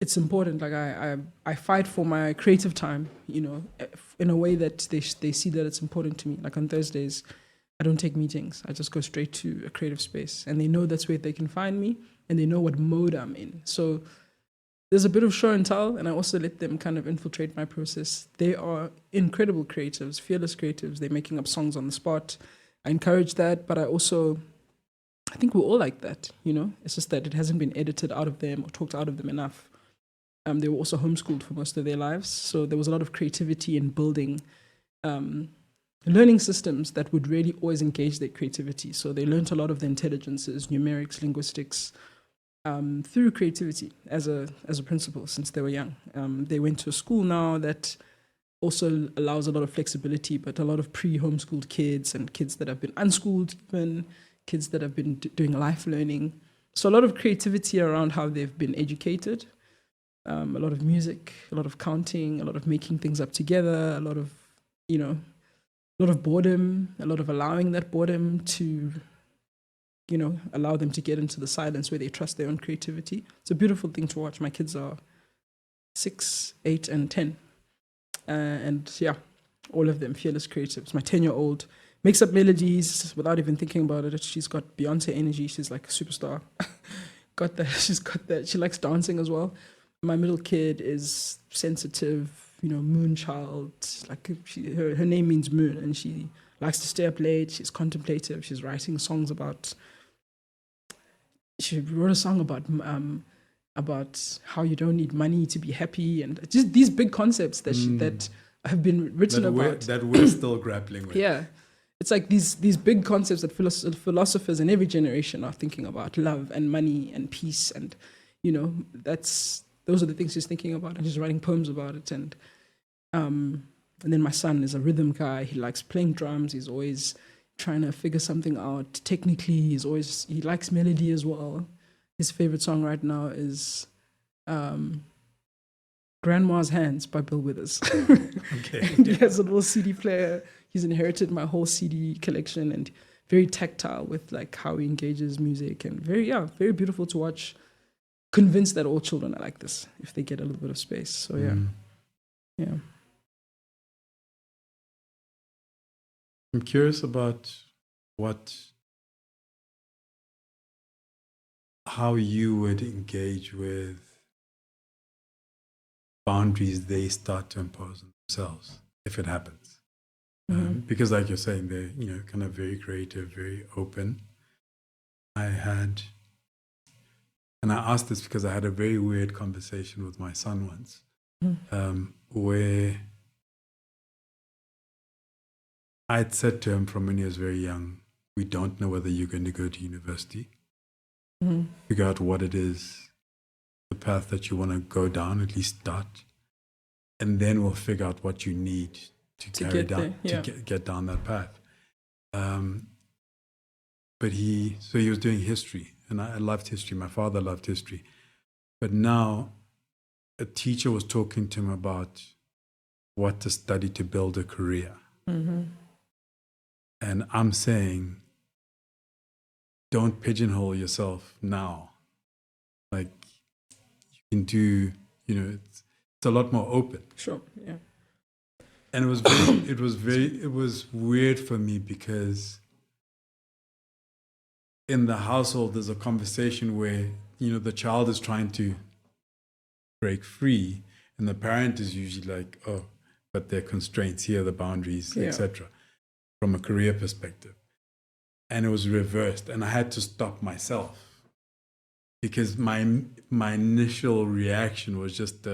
it's important. Like I fight for my creative time, in a way that they see that it's important to me. Like on Thursdays, I don't take meetings. I just go straight to a creative space, and they know that's where they can find me, and they know what mode I'm in. So there's a bit of show and tell, and I also let them kind of infiltrate my process. They are incredible creatives, fearless creatives. They're making up songs on the spot. I encourage that, but I think we're all like that, It's just that it hasn't been edited out of them or talked out of them enough. They were also homeschooled for most of their lives, so there was a lot of creativity in building learning systems that would really always engage their creativity. So they learned a lot of the intelligences, numerics, linguistics, through creativity as a principle since they were young. They went to a school now that also allows a lot of flexibility, but a lot of pre-homeschooled kids and kids that have been unschooled, even kids that have been doing life learning. So a lot of creativity around how they've been educated. A lot of music, a lot of counting, a lot of making things up together, a lot of boredom, a lot of allowing that boredom to allow them to get into the silence where they trust their own creativity. It's a beautiful thing to watch. My kids are 6, 8, and 10. And yeah, all of them fearless creatives. My 10-year-old makes up melodies without even thinking about it. She's got Beyonce energy. She's like a superstar. She's got that. She likes dancing as well. My middle kid is sensitive, moon child. Like her name means moon, and she likes to stay up late. She's contemplative. She's writing songs about. She wrote a song about how you don't need money to be happy, and just these big concepts that have been written about that we're still grappling with. Yeah, it's like these big concepts that philosophers in every generation are thinking about: love and money and peace, and those are the things she's thinking about, and she's writing poems about it. And then my son is a rhythm guy. He likes playing drums. He's always trying to figure something out technically. He likes melody as well. His favorite song right now is Grandma's Hands by Bill Withers. Okay. He has a little CD player. He's inherited my whole CD collection, and very tactile with like how he engages music, and very beautiful to watch. Convinced that all children are like this if they get a little bit of space. So yeah. I'm curious about how you would engage with boundaries they start to impose on themselves if it happens. Because like you're saying, they're, kind of very creative, very open. And I asked this because I had a very weird conversation with my son once, where I'd said to him from when he was very young, we don't know whether you're going to go to university. Figure out what it is, the path that you want to go down, at least start. And then we'll figure out what you need to carry down, to get down that path. But he was doing history, and I loved history. My father loved history. But now a teacher was talking to him about what to study to build a career. And I'm saying, don't pigeonhole yourself now. Like, you can do, it's a lot more open. Sure, yeah. And it was weird for me because in the household, there's a conversation where, the child is trying to break free, and the parent is usually like, oh, but there are constraints, here are the boundaries, etc., from a career perspective. And it was reversed, and I had to stop myself because my initial reaction was just,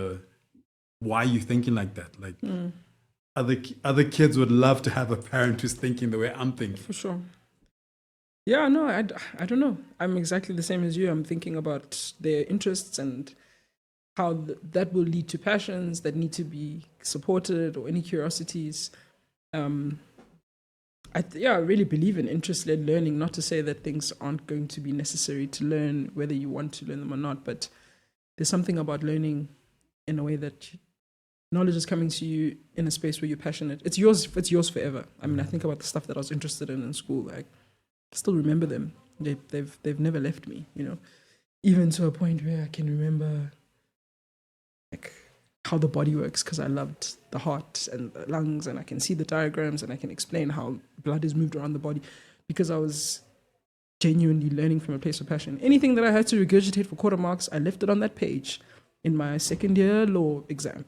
why are you thinking like that? Like, other kids would love to have a parent who's thinking the way I'm thinking. For sure. Yeah, no, I don't know. I'm exactly the same as you. I'm thinking about their interests and how that will lead to passions that need to be supported, or any curiosities. I really believe in interest-led learning, not to say that things aren't going to be necessary to learn, whether you want to learn them or not, but there's something about learning in a way that knowledge is coming to you in a space where you're passionate. It's yours forever. I mean, I think about the stuff that I was interested in school. Like, I still remember them. They've never left me, even to a point where I can remember like how the body works, because I loved the heart and the lungs, and I can see the diagrams, and I can explain how blood is moved around the body, because I was genuinely learning from a place of passion. Anything that I had to regurgitate for quarter marks, I left it on that page in my second year law exam,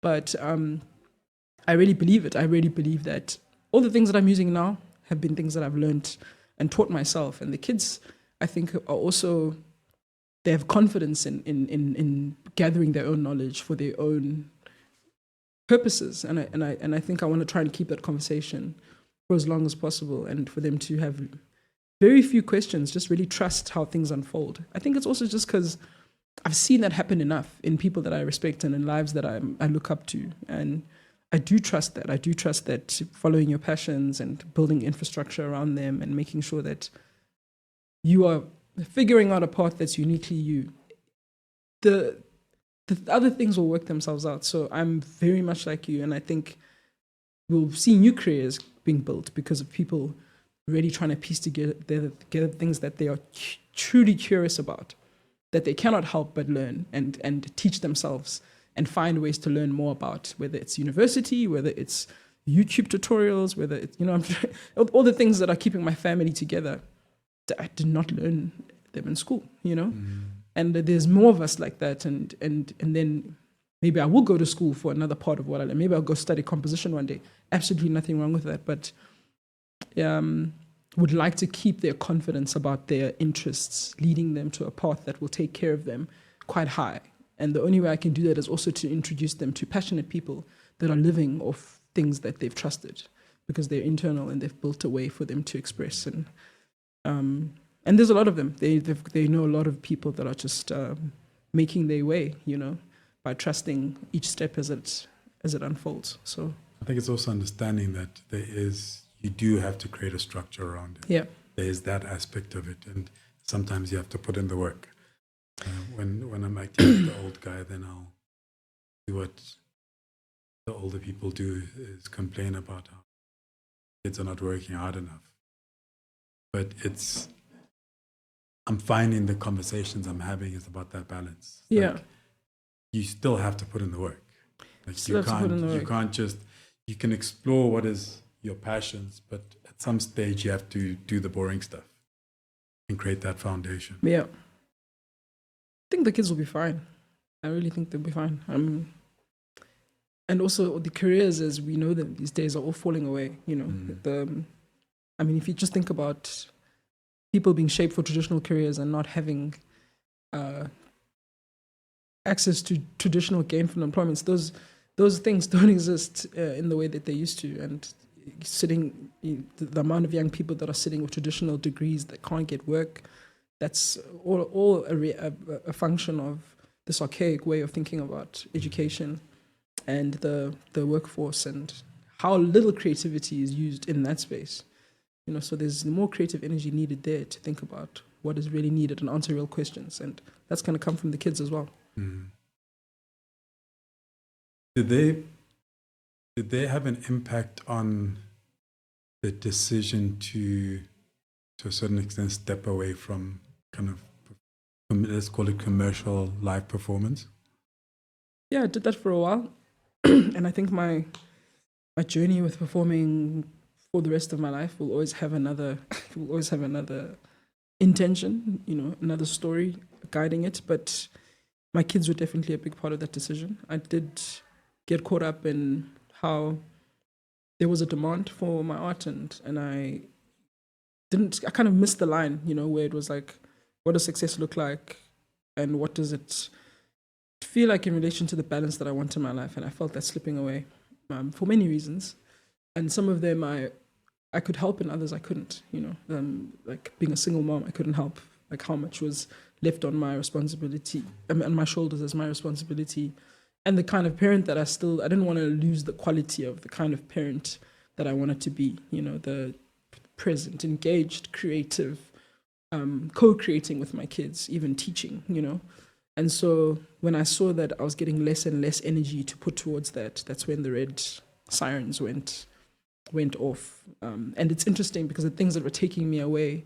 But I really believe it. I really believe that all the things that I'm using now have been things that I've learned and taught myself. And the kids, I think, are also, they have confidence in gathering their own knowledge for their own purposes. And I think I want to try and keep that conversation for as long as possible, and for them to have very few questions, just really trust how things unfold. I think it's also just because I've seen that happen enough in people that I respect and in lives that I look up to. And I do trust that. I do trust that following your passions and building infrastructure around them and making sure that you are figuring out a path that's uniquely you, the other things will work themselves out. So I'm very much like you, and I think we'll see new careers being built because of people really trying to piece together things that they are truly curious about, that they cannot help but learn and teach themselves and find ways to learn more about, whether it's university, whether it's YouTube tutorials, whether it's, all the things that are keeping my family together. I did not learn them in school, And there's more of us like that. And then maybe I will go to school for another part of what I learn. Maybe I'll go study composition one day. Absolutely nothing wrong with that. But would like to keep their confidence about their interests, leading them to a path that will take care of them, quite high. And the only way I can do that is also to introduce them to passionate people that are living off things that they've trusted, because they're internal and they've built a way for them to express. And there's a lot of them. They know a lot of people that are just making their way, by trusting each step as it unfolds. So I think it's also understanding that you do have to create a structure around it. Yeah, there is that aspect of it, and sometimes you have to put in the work. When I'm acting with the old guy, then I'll do what the older people do, is complain about how kids are not working hard enough. But I'm finding the conversations I'm having is about that balance. Yeah. Like, you still have to put in the work. Like, you can explore what is your passions, but at some stage you have to do the boring stuff. and create that foundation. Yeah. I think the kids will be fine. I really think they'll be fine. And also the careers as we know them these days are all falling away. You know, if you just think about people being shaped for traditional careers and not having access to traditional gainful employments, those things don't exist in the way that they used to. And the amount of young people that are sitting with traditional degrees that can't get work, that's all a function of this archaic way of thinking about education and the workforce and how little creativity is used in that space. You know, so there's more creative energy needed there to think about what is really needed and answer real questions, and that's going to come from the kids as well. Did they have an impact on the decision to a certain extent step away from kind of, let's call it, commercial live performance? Yeah, I did that for a while. And I think my journey with performing for the rest of my life will always have another intention, you know, another story guiding it. But my kids were definitely a big part of that decision. I did get caught up in how there was a demand for my art, and I kind of missed the line, you know, where it was like, what does success look like, and what does it feel like in relation to the balance that I want in my life? And I felt that slipping away for many reasons, and some of them I could help, and others I couldn't. You know, like being a single mom, I couldn't help. Like how much was left on my responsibility, on my shoulders as my responsibility, and the kind of parent that I didn't want to lose the quality of the kind of parent that I wanted to be. You know, the present, engaged, creative, co-creating with my kids, even teaching. You know. And so when I saw that I was getting less and less energy to put towards that, that's when the red sirens went off. And it's interesting because the things that were taking me away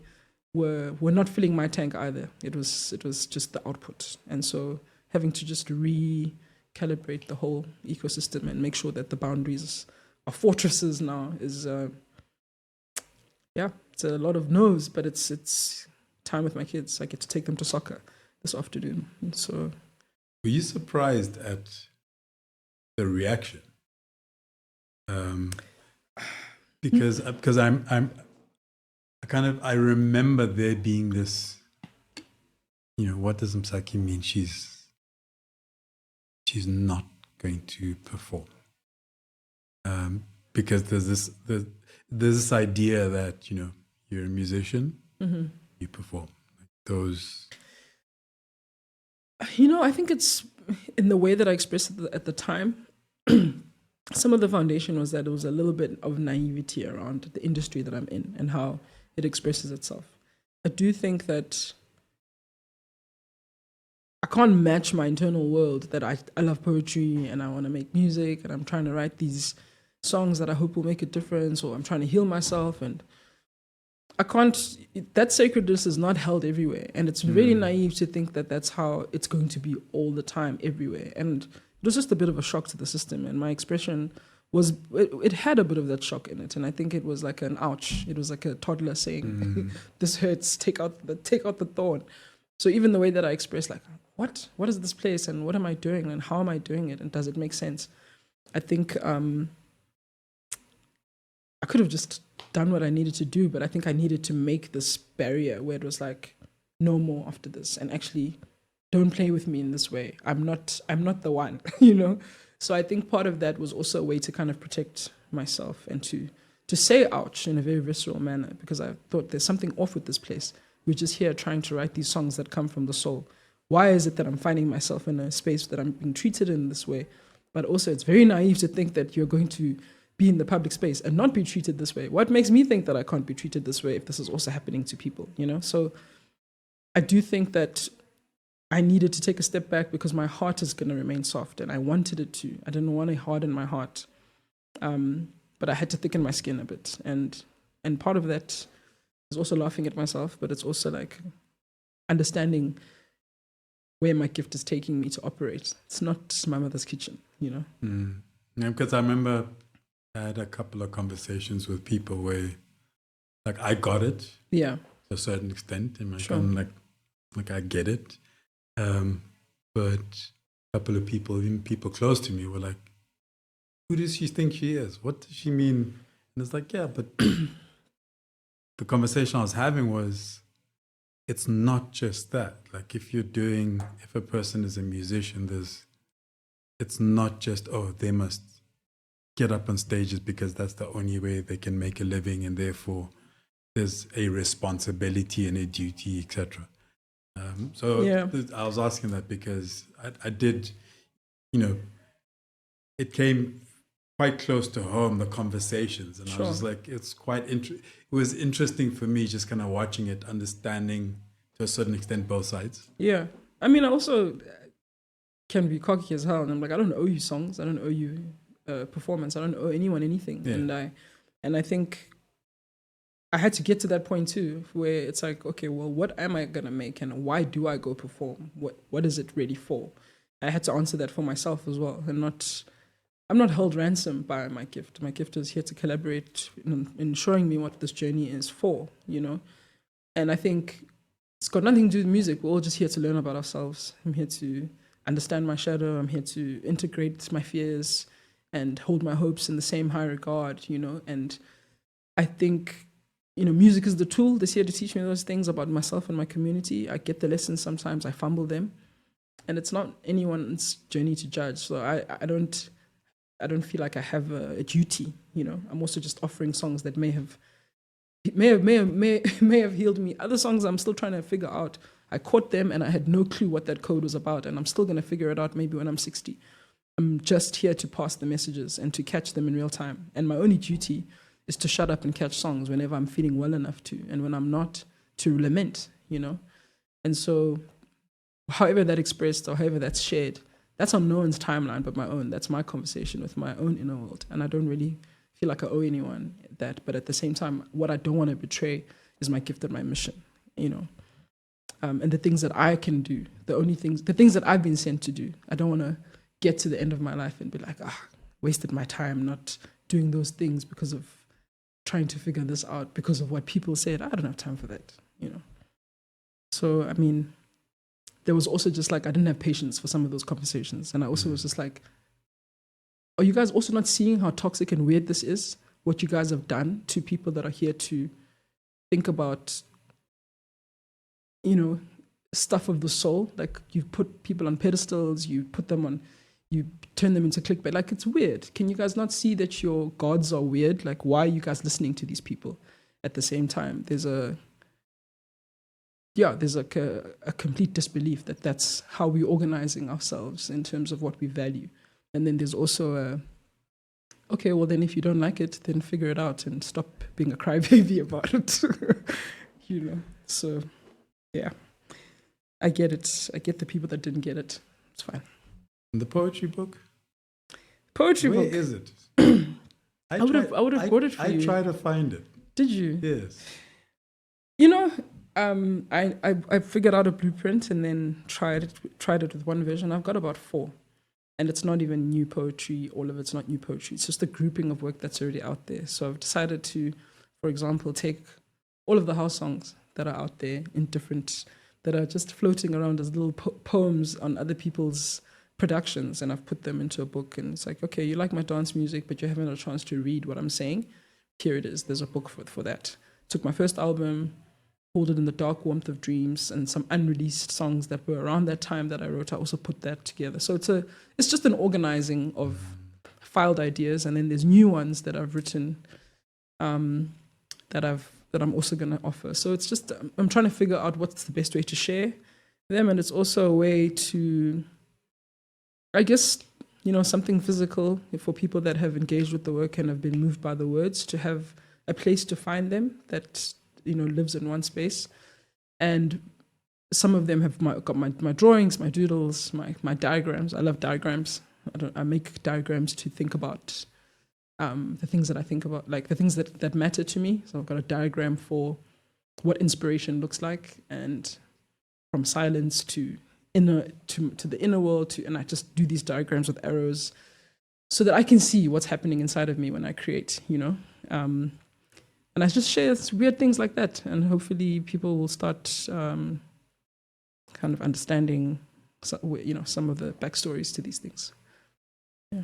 were not filling my tank either. It was just the output. And so having to just recalibrate the whole ecosystem and make sure that the boundaries are fortresses now is, it's a lot of no's, but it's time with my kids. I get to take them to soccer this afternoon. And so, were you surprised at the reaction? Because I remember there being this, you know, what does Msaki mean? She's not going to perform. Because there's this idea that, you know, you're a musician, you perform. Like those. You know, I think it's in the way that I expressed it at the time. Some of the foundation was that it was a little bit of naivety around the industry that I'm in and how it expresses itself. I do think that I can't match my internal world that I love poetry and I want to make music and I'm trying to write these songs that I hope will make a difference, or I'm trying to heal myself, and I can't, that sacredness is not held everywhere. And it's really naive to think that that's how it's going to be all the time everywhere. And it was just a bit of a shock to the system. And my expression was, it had a bit of that shock in it. And I think it was like an ouch. It was like a toddler saying, this hurts, take out the thorn. So even the way that I expressed, like, what is this place and what am I doing and how am I doing it and does it make sense? I think I could have just done what I needed to do, but I think I needed to make this barrier where it was like, no more after this, and actually don't play with me in this way. I'm not the one, you know? So I think part of that was also a way to kind of protect myself and to say ouch in a very visceral manner, because I thought there's something off with this place. We're just here trying to write these songs that come from the soul. Why is it that I'm finding myself in a space that I'm being treated in this way? But also it's very naive to think that you're going to be in the public space and not be treated this way. What makes me think that I can't be treated this way if this is also happening to people, you know? So I do think that I needed to take a step back because my heart is going to remain soft and I wanted it to. I didn't want to harden my heart. But I had to thicken my skin a bit. And part of that is also laughing at myself, but it's also like understanding where my gift is taking me to operate. It's not my mother's kitchen, you know? Yeah, because I remember I had a couple of conversations with people where, like, I got it. Yeah. a certain extent. And Sure. kind of like I get it. But a couple of people, even people close to me, were like, who does she think she is? What does she mean? And it's like, yeah, but the conversation I was having was, it's not just that. Like if a person is a musician, it's not just, oh, they must get up on stages because that's the only way they can make a living, and therefore there's a responsibility and a duty, etc. I was asking that because I did, it came quite close to home, the conversations, and Sure. I was like, it was interesting for me just kind of watching it, understanding to a certain extent both sides. Yeah. I mean, I also can be cocky as hell, and I'm like, I don't owe you songs, I don't owe you performance, I don't owe anyone anything. Yeah. And I think I had to get to that point too, where it's like, okay, well, what am I gonna make, and why do I go perform? What is it really for? I had to answer that for myself as well, and I'm not held ransom by my gift. My gift is here to collaborate in showing me what this journey is for, And I think it's got nothing to do with music. We're all just here to learn about ourselves. I'm here to understand my shadow. I'm here to integrate my fears and hold my hopes in the same high regard, And I think, music is the tool that's here to teach me those things about myself and my community. I get the lessons sometimes, I fumble them. And it's not anyone's journey to judge. So I don't feel like I have a duty, I'm also just offering songs that may have healed me. Other songs I'm still trying to figure out. I caught them and I had no clue what that code was about, and I'm still going to figure it out maybe when I'm 60. I'm just here to pass the messages and to catch them in real time. And my only duty is to shut up and catch songs whenever I'm feeling well enough to, and when I'm not, to lament, And so however that expressed or however that's shared, that's on no one's timeline but my own. That's my conversation with my own inner world. And I don't really feel like I owe anyone that. But at the same time, what I don't want to betray is my gift and my mission, and the things that I can do, the things that I've been sent to do. I don't want to get to the end of my life and be like, wasted my time not doing those things because of trying to figure this out, because of what people said. I don't have time for that, So, I mean, there was also just like, I didn't have patience for some of those conversations. And I also was just like, are you guys also not seeing how toxic and weird this is? What you guys have done to people that are here to think about, stuff of the soul. Like, you put people on pedestals, you turn them into clickbait. Like, it's weird. Can you guys not see that your gods are weird? Like, why are you guys listening to these people at the same time? There's a complete disbelief that that's how we're organizing ourselves in terms of what we value. And then there's also okay, well then if you don't like it, then figure it out and stop being a crybaby about it. So yeah, I get it. I get the people that didn't get it. It's fine. The poetry book? Where book. Is it? I would have bought it for you. I tried to find it. Did you? Yes. I figured out a blueprint and then tried it with one version. I've got about 4, and it's not even new poetry. All of it's not new poetry. It's just a grouping of work that's already out there. So I've decided to, for example, take all of the house songs that are out there that are just floating around as little poems on other people's productions, and I've put them into a book. And it's like, okay, you like my dance music, but you haven't had a chance to read what I'm saying. Here it is. There's a book for that. Took my first album, hold it in the dark warmth of dreams, and some unreleased songs that were around that time that I wrote. I also put that together. So it's just an organizing of filed ideas, and then there's new ones that I've written that I'm also going to offer. So it's just I'm trying to figure out what's the best way to share them, and it's also a way to, I guess, something physical for people that have engaged with the work and have been moved by the words, to have a place to find them that lives in one space. And some of them have got my drawings, my doodles, my diagrams. I love diagrams. I make diagrams to think about the things that I think about, like the things that matter to me. So I've got a diagram for what inspiration looks like, and from silence to the inner world, and I just do these diagrams with arrows so that I can see what's happening inside of me when I create, I just share weird things like that, and hopefully people will start kind of understanding, some of the backstories to these things. Yeah.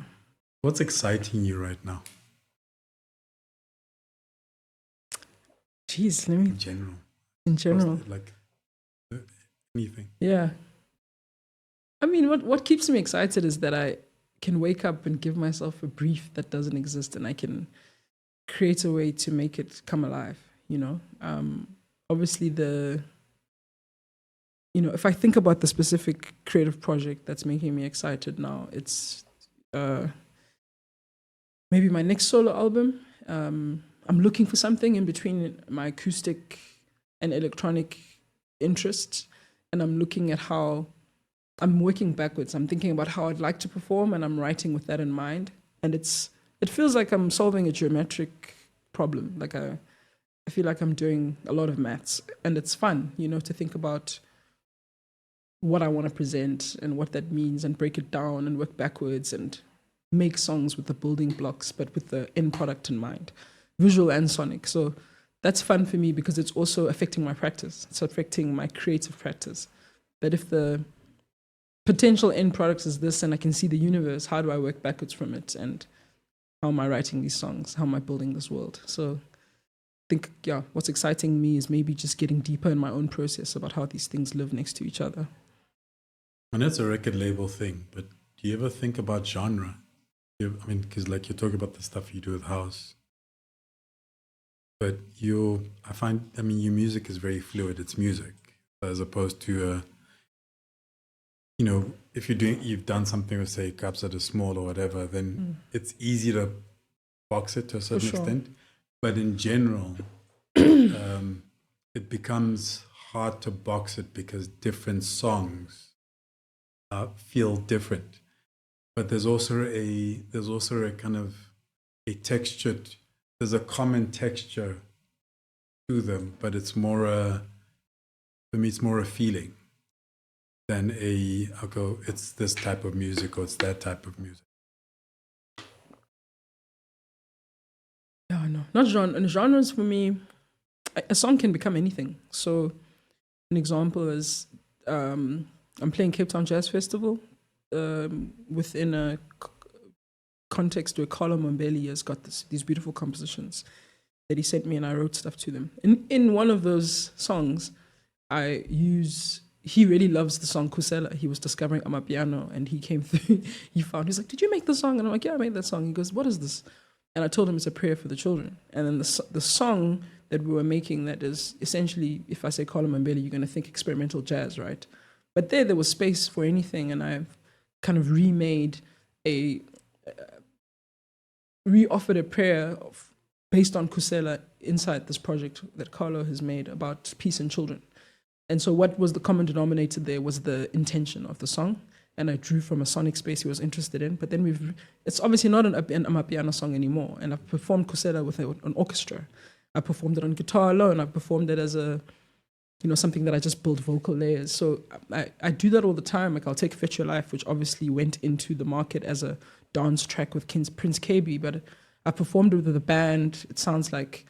What's exciting you right now? Jeez, let me. In general, like anything. Yeah. I mean, what keeps me excited is that I can wake up and give myself a brief that doesn't exist, and I can create a way to make it come alive. Obviously if I think about the specific creative project that's making me excited now, it's maybe my next solo album. I'm looking for something in between my acoustic and electronic interests, and I'm looking at how I'm working backwards. I'm thinking about how I'd like to perform, and I'm writing with that in mind. And it feels like I'm solving a geometric problem. Like I feel like I'm doing a lot of maths, and it's fun, to think about what I want to present and what that means, and break it down and work backwards and make songs with the building blocks, but with the end product in mind, visual and sonic. So that's fun for me because it's also affecting my practice. It's affecting my creative practice. But if the potential end product is this and I can see the universe, how do I work backwards from it? And how am I writing these songs? How am I building this world? So I think, what's exciting me is maybe just getting deeper in my own process about how these things live next to each other. And that's a record label thing, but do you ever think about genre? Because like you talk about the stuff you do with house, but your music is very fluid. It's music, as opposed to, if you've done something with, say, Caps that are small or whatever, then it's easy to box it to a certain extent. But in general, it becomes hard to box it because different songs feel different. But there's also a kind of a texture. There's a common texture to them, but it's more for me, it's more a feeling than it's this type of music or it's that type of music. Yeah, no, not genre. And genres for me, a song can become anything. So an example is I'm playing Cape Town Jazz Festival within a context where Carlo Mombelli has got these beautiful compositions that he sent me, and I wrote stuff to them. In one of those songs, he really loves the song Kusela. He was discovering Amapiano, and he came through, he's like, did you make the song? And I'm like, yeah, I made that song. He goes, what is this? And I told him it's a prayer for the children. And then the song that we were making, that is essentially, if I say Carlo Mombelli, you're going to think experimental jazz, right? But there was space for anything, and I've kind of re-offered a prayer based on Kusela inside this project that Carlo has made about peace and children. And so what was the common denominator there was the intention of the song, and I drew from a sonic space he was interested in. But then it's obviously not an Amapiano song anymore, and I've performed Kusela with an orchestra. I performed it on guitar alone. I performed it as something that I just built vocal layers. So I do that all the time. Like I'll take Fetch Your Life, which obviously went into the market as a dance track with Prince KB, but I performed it with the band. It sounds like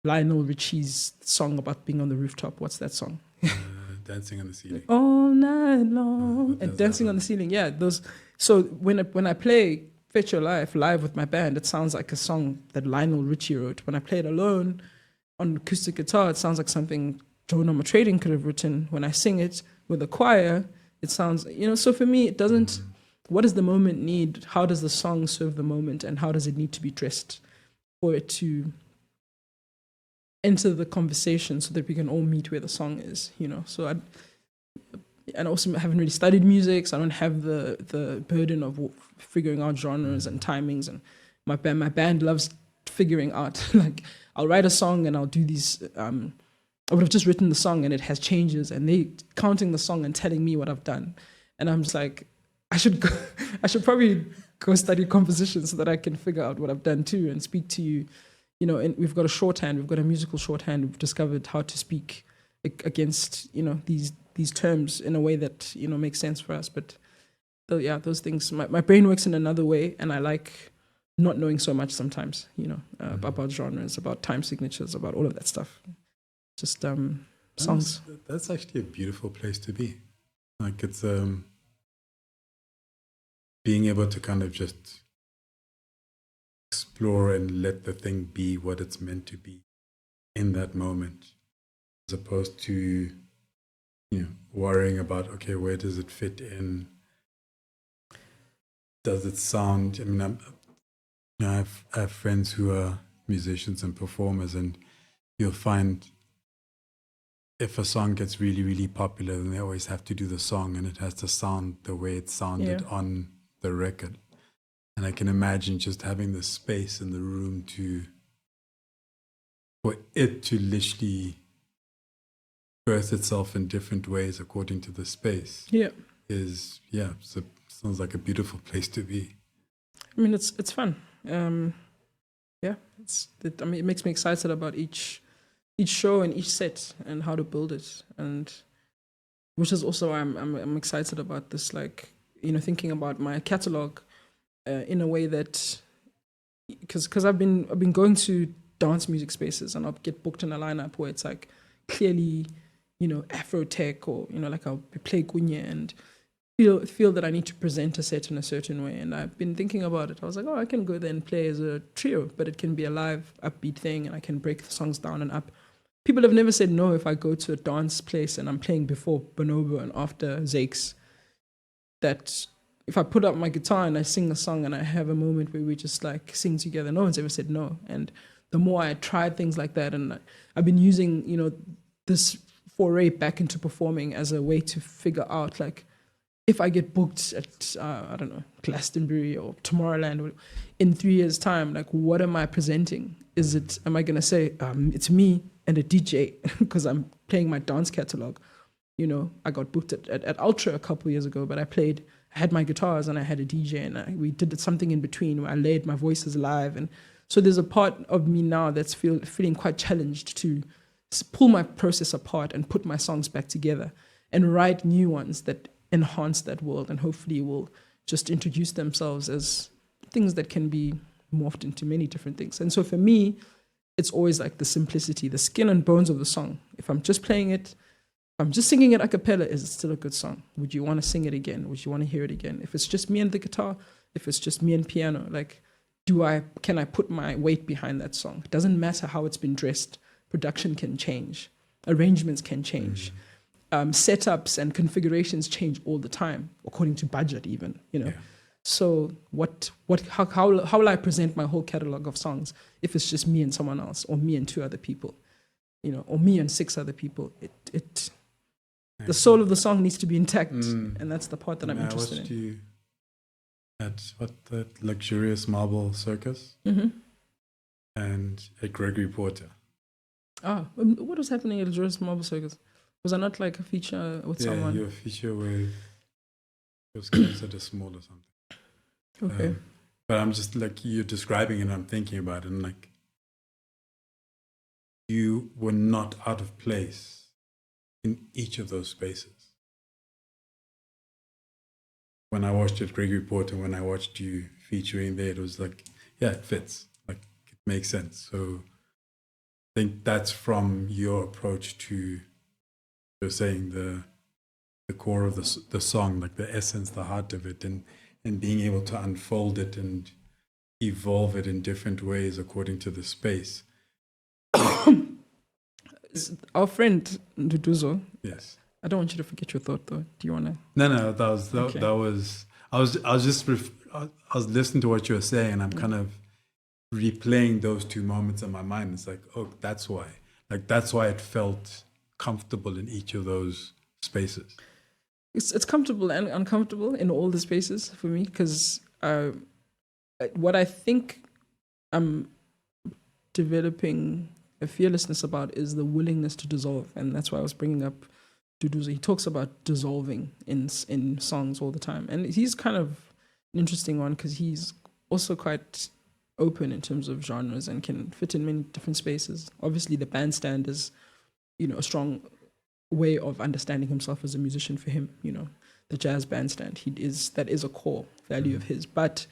Lionel Richie's song about being on the rooftop. What's that song? Dancing on the Ceiling. All night long. And Dancing on the Ceiling. Yeah, those. So when I play Fetch Your Life live with my band, it sounds like a song that Lionel Richie wrote. When I play it alone on acoustic guitar, it sounds like something Jonah Matrading could have written. When I sing it with a choir, it sounds, so for me, it doesn't, what does the moment need? How does the song serve the moment? And how does it need to be dressed for it to enter the conversation so that we can all meet where the song is, So I also haven't really studied music, so I don't have the burden of figuring out genres and timings. And my band loves figuring out, like, I'll write a song and I'll do these, I would have just written the song and it has changes, and they counting the song and telling me what I've done. And I'm just like, I should probably go study composition so that I can figure out what I've done too and speak to you. And we've got a shorthand, we've got a musical shorthand. We've discovered how to speak against, these terms in a way that, makes sense for us. But those things, my brain works in another way, and I like not knowing so much sometimes, about genres, about time signatures, about all of that stuff. Just songs. That's actually a beautiful place to be. Like it's being able to kind of just explore and let the thing be what it's meant to be in that moment, as opposed to worrying about, okay, where does it fit in? Does it sound? I mean, I have friends who are musicians and performers, and you'll find if a song gets really, really popular, then they always have to do the song, and it has to sound the way it sounded on the record. And I can imagine just having the space in the room for it to literally birth itself in different ways according to the space. Sounds like a beautiful place to be. I mean, it's fun. It makes me excited about each show and each set and how to build it, and which is also why I'm excited about this, like, thinking about my catalog in a way that, because I've been going to dance music spaces, and I'll get booked in a lineup where it's like clearly Afro tech, or like I'll play kunya and feel that I need to present a set in a certain way. And I've been thinking about it. I was like, I can go there and play as a trio, but it can be a live upbeat thing, and I can break the songs down and up. People have never said no if I go to a dance place and I'm playing before Bonobo and after Zakes, that if I put up my guitar and I sing a song and I have a moment where we just like sing together, no one's ever said no. And the more I tried things like that, and I've been using, this foray back into performing as a way to figure out, like, if I get booked at, I don't know, Glastonbury or Tomorrowland in 3 years' time, like, what am I presenting? Am I going to say, it's me and a DJ because I'm playing my dance catalog? I got booked at Ultra a couple of years ago, but I had my guitars and I had a DJ, and we did something in between where I laid my voices live. And so there's a part of me now that's feeling quite challenged to pull my process apart and put my songs back together and write new ones that enhance that world, and hopefully will just introduce themselves as things that can be morphed into many different things. And so for me, it's always like the simplicity, the skin and bones of the song. If I'm just playing it, if I'm just singing it a cappella, is it still a good song? Would you want to sing it again? Would you want to hear it again? If it's just me and the guitar, if it's just me and piano, like, can I put my weight behind that song? It doesn't matter how it's been dressed. Production can change. Arrangements can change. Setups and configurations change all the time, according to budget even, So how will I present my whole catalog of songs if it's just me and someone else, or me and 2 other people, or me and 6 other people? The soul of the song needs to be intact, and that's the part that I'm interested in. I watched you at that Luxurious Marble Circus, and at Gregory Porter. What was happening at Luxurious Marble Circus? Was I not like a feature with someone? Yeah, your feature with was considered a small or something. Okay. But I'm just like, you're describing it, and I'm thinking about it, and like, you were not out of place in each of those spaces. When I watched it, Gregory Porter, when I watched you featuring there, it was like, yeah, it fits. Like, it makes sense. So I think that's from your approach to, you're saying, the core of the song, like the essence, the heart of it, and being able to unfold it and evolve it in different ways according to the space. Our friend Nduduzo. Yes. I don't want you to forget your thought, though. Do you want to? No. I was listening to what you were saying, and I'm kind of replaying those 2 moments in my mind. It's like, that's why. Like, that's why it felt comfortable in each of those spaces. It's comfortable and uncomfortable in all the spaces for me, because what I think I'm developing a fearlessness about is the willingness to dissolve, and that's why I was bringing up Duduzo. He talks about dissolving in songs all the time, and he's kind of an interesting one because he's also quite open in terms of genres and can fit in many different spaces. Obviously, the bandstand is, a strong way of understanding himself as a musician for him. The jazz bandstand, that is a core value of his. But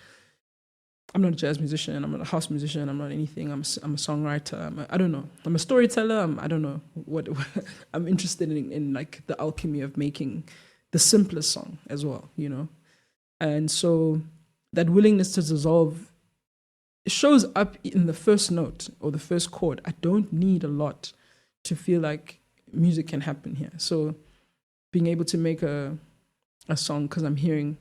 I'm not a jazz musician. I'm not a house musician. I'm not anything. I'm a songwriter. I don't know. I'm a storyteller. I don't know what I'm interested in like the alchemy of making the simplest song as well, you know? And so that willingness to dissolve shows up in the first note or the first chord. I don't need a lot to feel like music can happen here. So being able to make a song because I'm hearing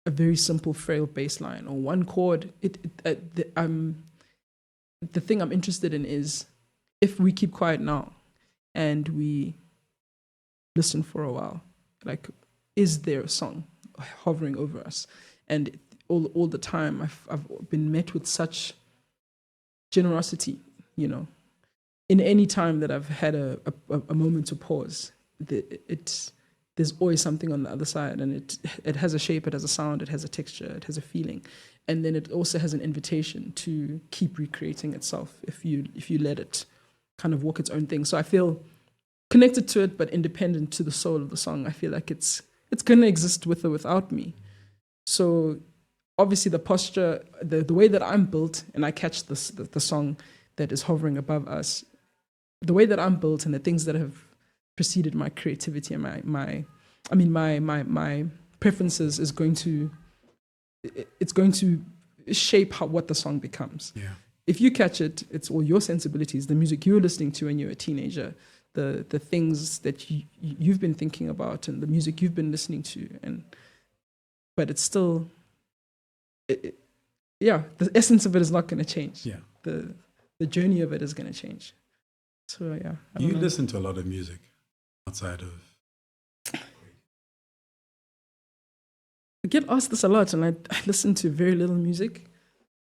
a very simple, frail bass line or one chord. The thing I'm interested in is if we keep quiet now and we listen for a while, like, is there a song hovering over us? And all the time, I've been met with such generosity, you know. In any time that I've had a moment to pause, there's always something on the other side, and it has a shape, it has a sound, it has a texture, it has a feeling, and then it also has an invitation to keep recreating itself if you let it kind of walk its own thing. So I feel connected to it, but independent to the soul of the song. I feel like it's gonna exist with or without me. So obviously the posture, the way that I'm built, and I catch the song that is hovering above us, the way that I'm built and the things that have preceded my creativity and my preferences is going to shape what the song becomes. Yeah. If you catch it, it's all your sensibilities, the music you were listening to when you were a teenager, the things that you've been thinking about, and the music you've been listening to, but it's still, the essence of it is not going to change. Yeah. The journey of it is going to change. So yeah. You listen to a lot of music outside of. I get asked this a lot, and I listen to very little music,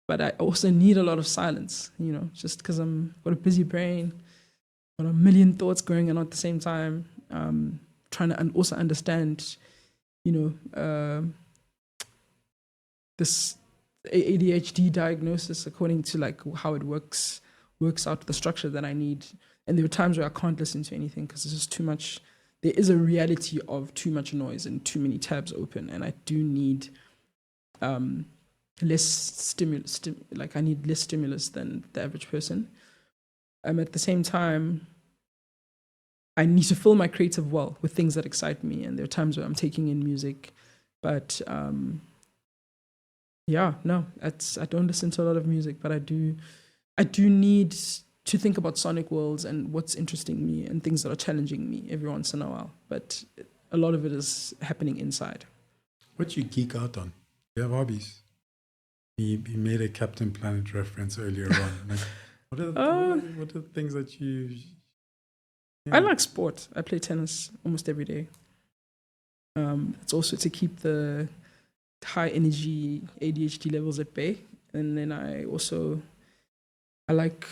but I also need a lot of silence, you know, just because I've got a busy brain, got a million thoughts going on at the same time, trying to also understand, you know, this ADHD diagnosis according to like how it works out the structure that I need. And there are times where I can't listen to anything because there's just too much. There is a reality of too much noise and too many tabs open, and I do need less stimulus. I need less stimulus than the average person. At the same time, I need to fill my creative well with things that excite me, and there are times where I'm taking in music, but I don't listen to a lot of music, but I do need to think about sonic worlds and what's interesting me and things that are challenging me every once in a while. But a lot of it is happening inside. What you geek out on? Do you have hobbies? He made a Captain Planet reference earlier on. Like, what are the things that you? I like sport. I play tennis almost every day. It's also to keep the high energy ADHD levels at bay. And then I like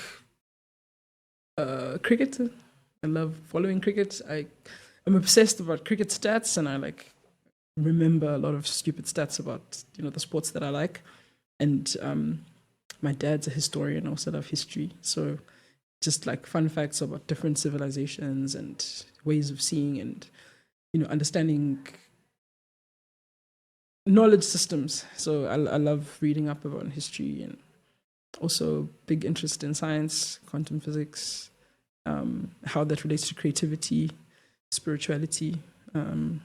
cricket. I love following cricket. I'm obsessed about cricket stats, and I like remember a lot of stupid stats about, you know, the sports that I like. And my dad's a historian, also love history. So just like fun facts about different civilizations and ways of seeing and, you know, understanding knowledge systems. So I love reading up about history, and also big interest in science, quantum physics, how that relates to creativity, spirituality. And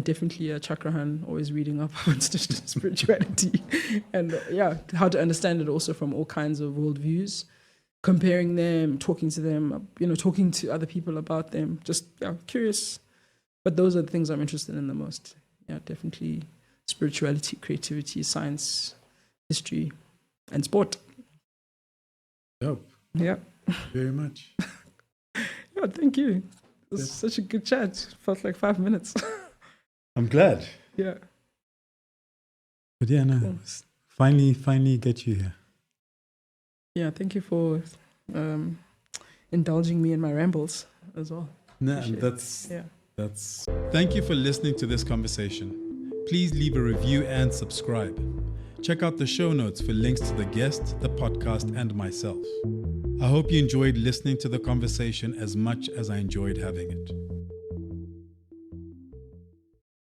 definitely Chakrahan, always reading up on spirituality. And how to understand it also from all kinds of worldviews, comparing them, talking to them, you know, talking to other people about them, just curious. But those are the things I'm interested in the most. Yeah, definitely spirituality, creativity, science, history, and sport. Dope. Yeah. Very much. Yeah, thank you. It was such a good chat. Felt like 5 minutes. I'm glad. Yeah. But yeah, no, cool. Finally get you here. Yeah, thank you for indulging me in my rambles as well. No, that's. Thank you for listening to this conversation. Please leave a review and subscribe. Check out the show notes for links to the guest, the podcast, and myself. I hope you enjoyed listening to the conversation as much as I enjoyed having it.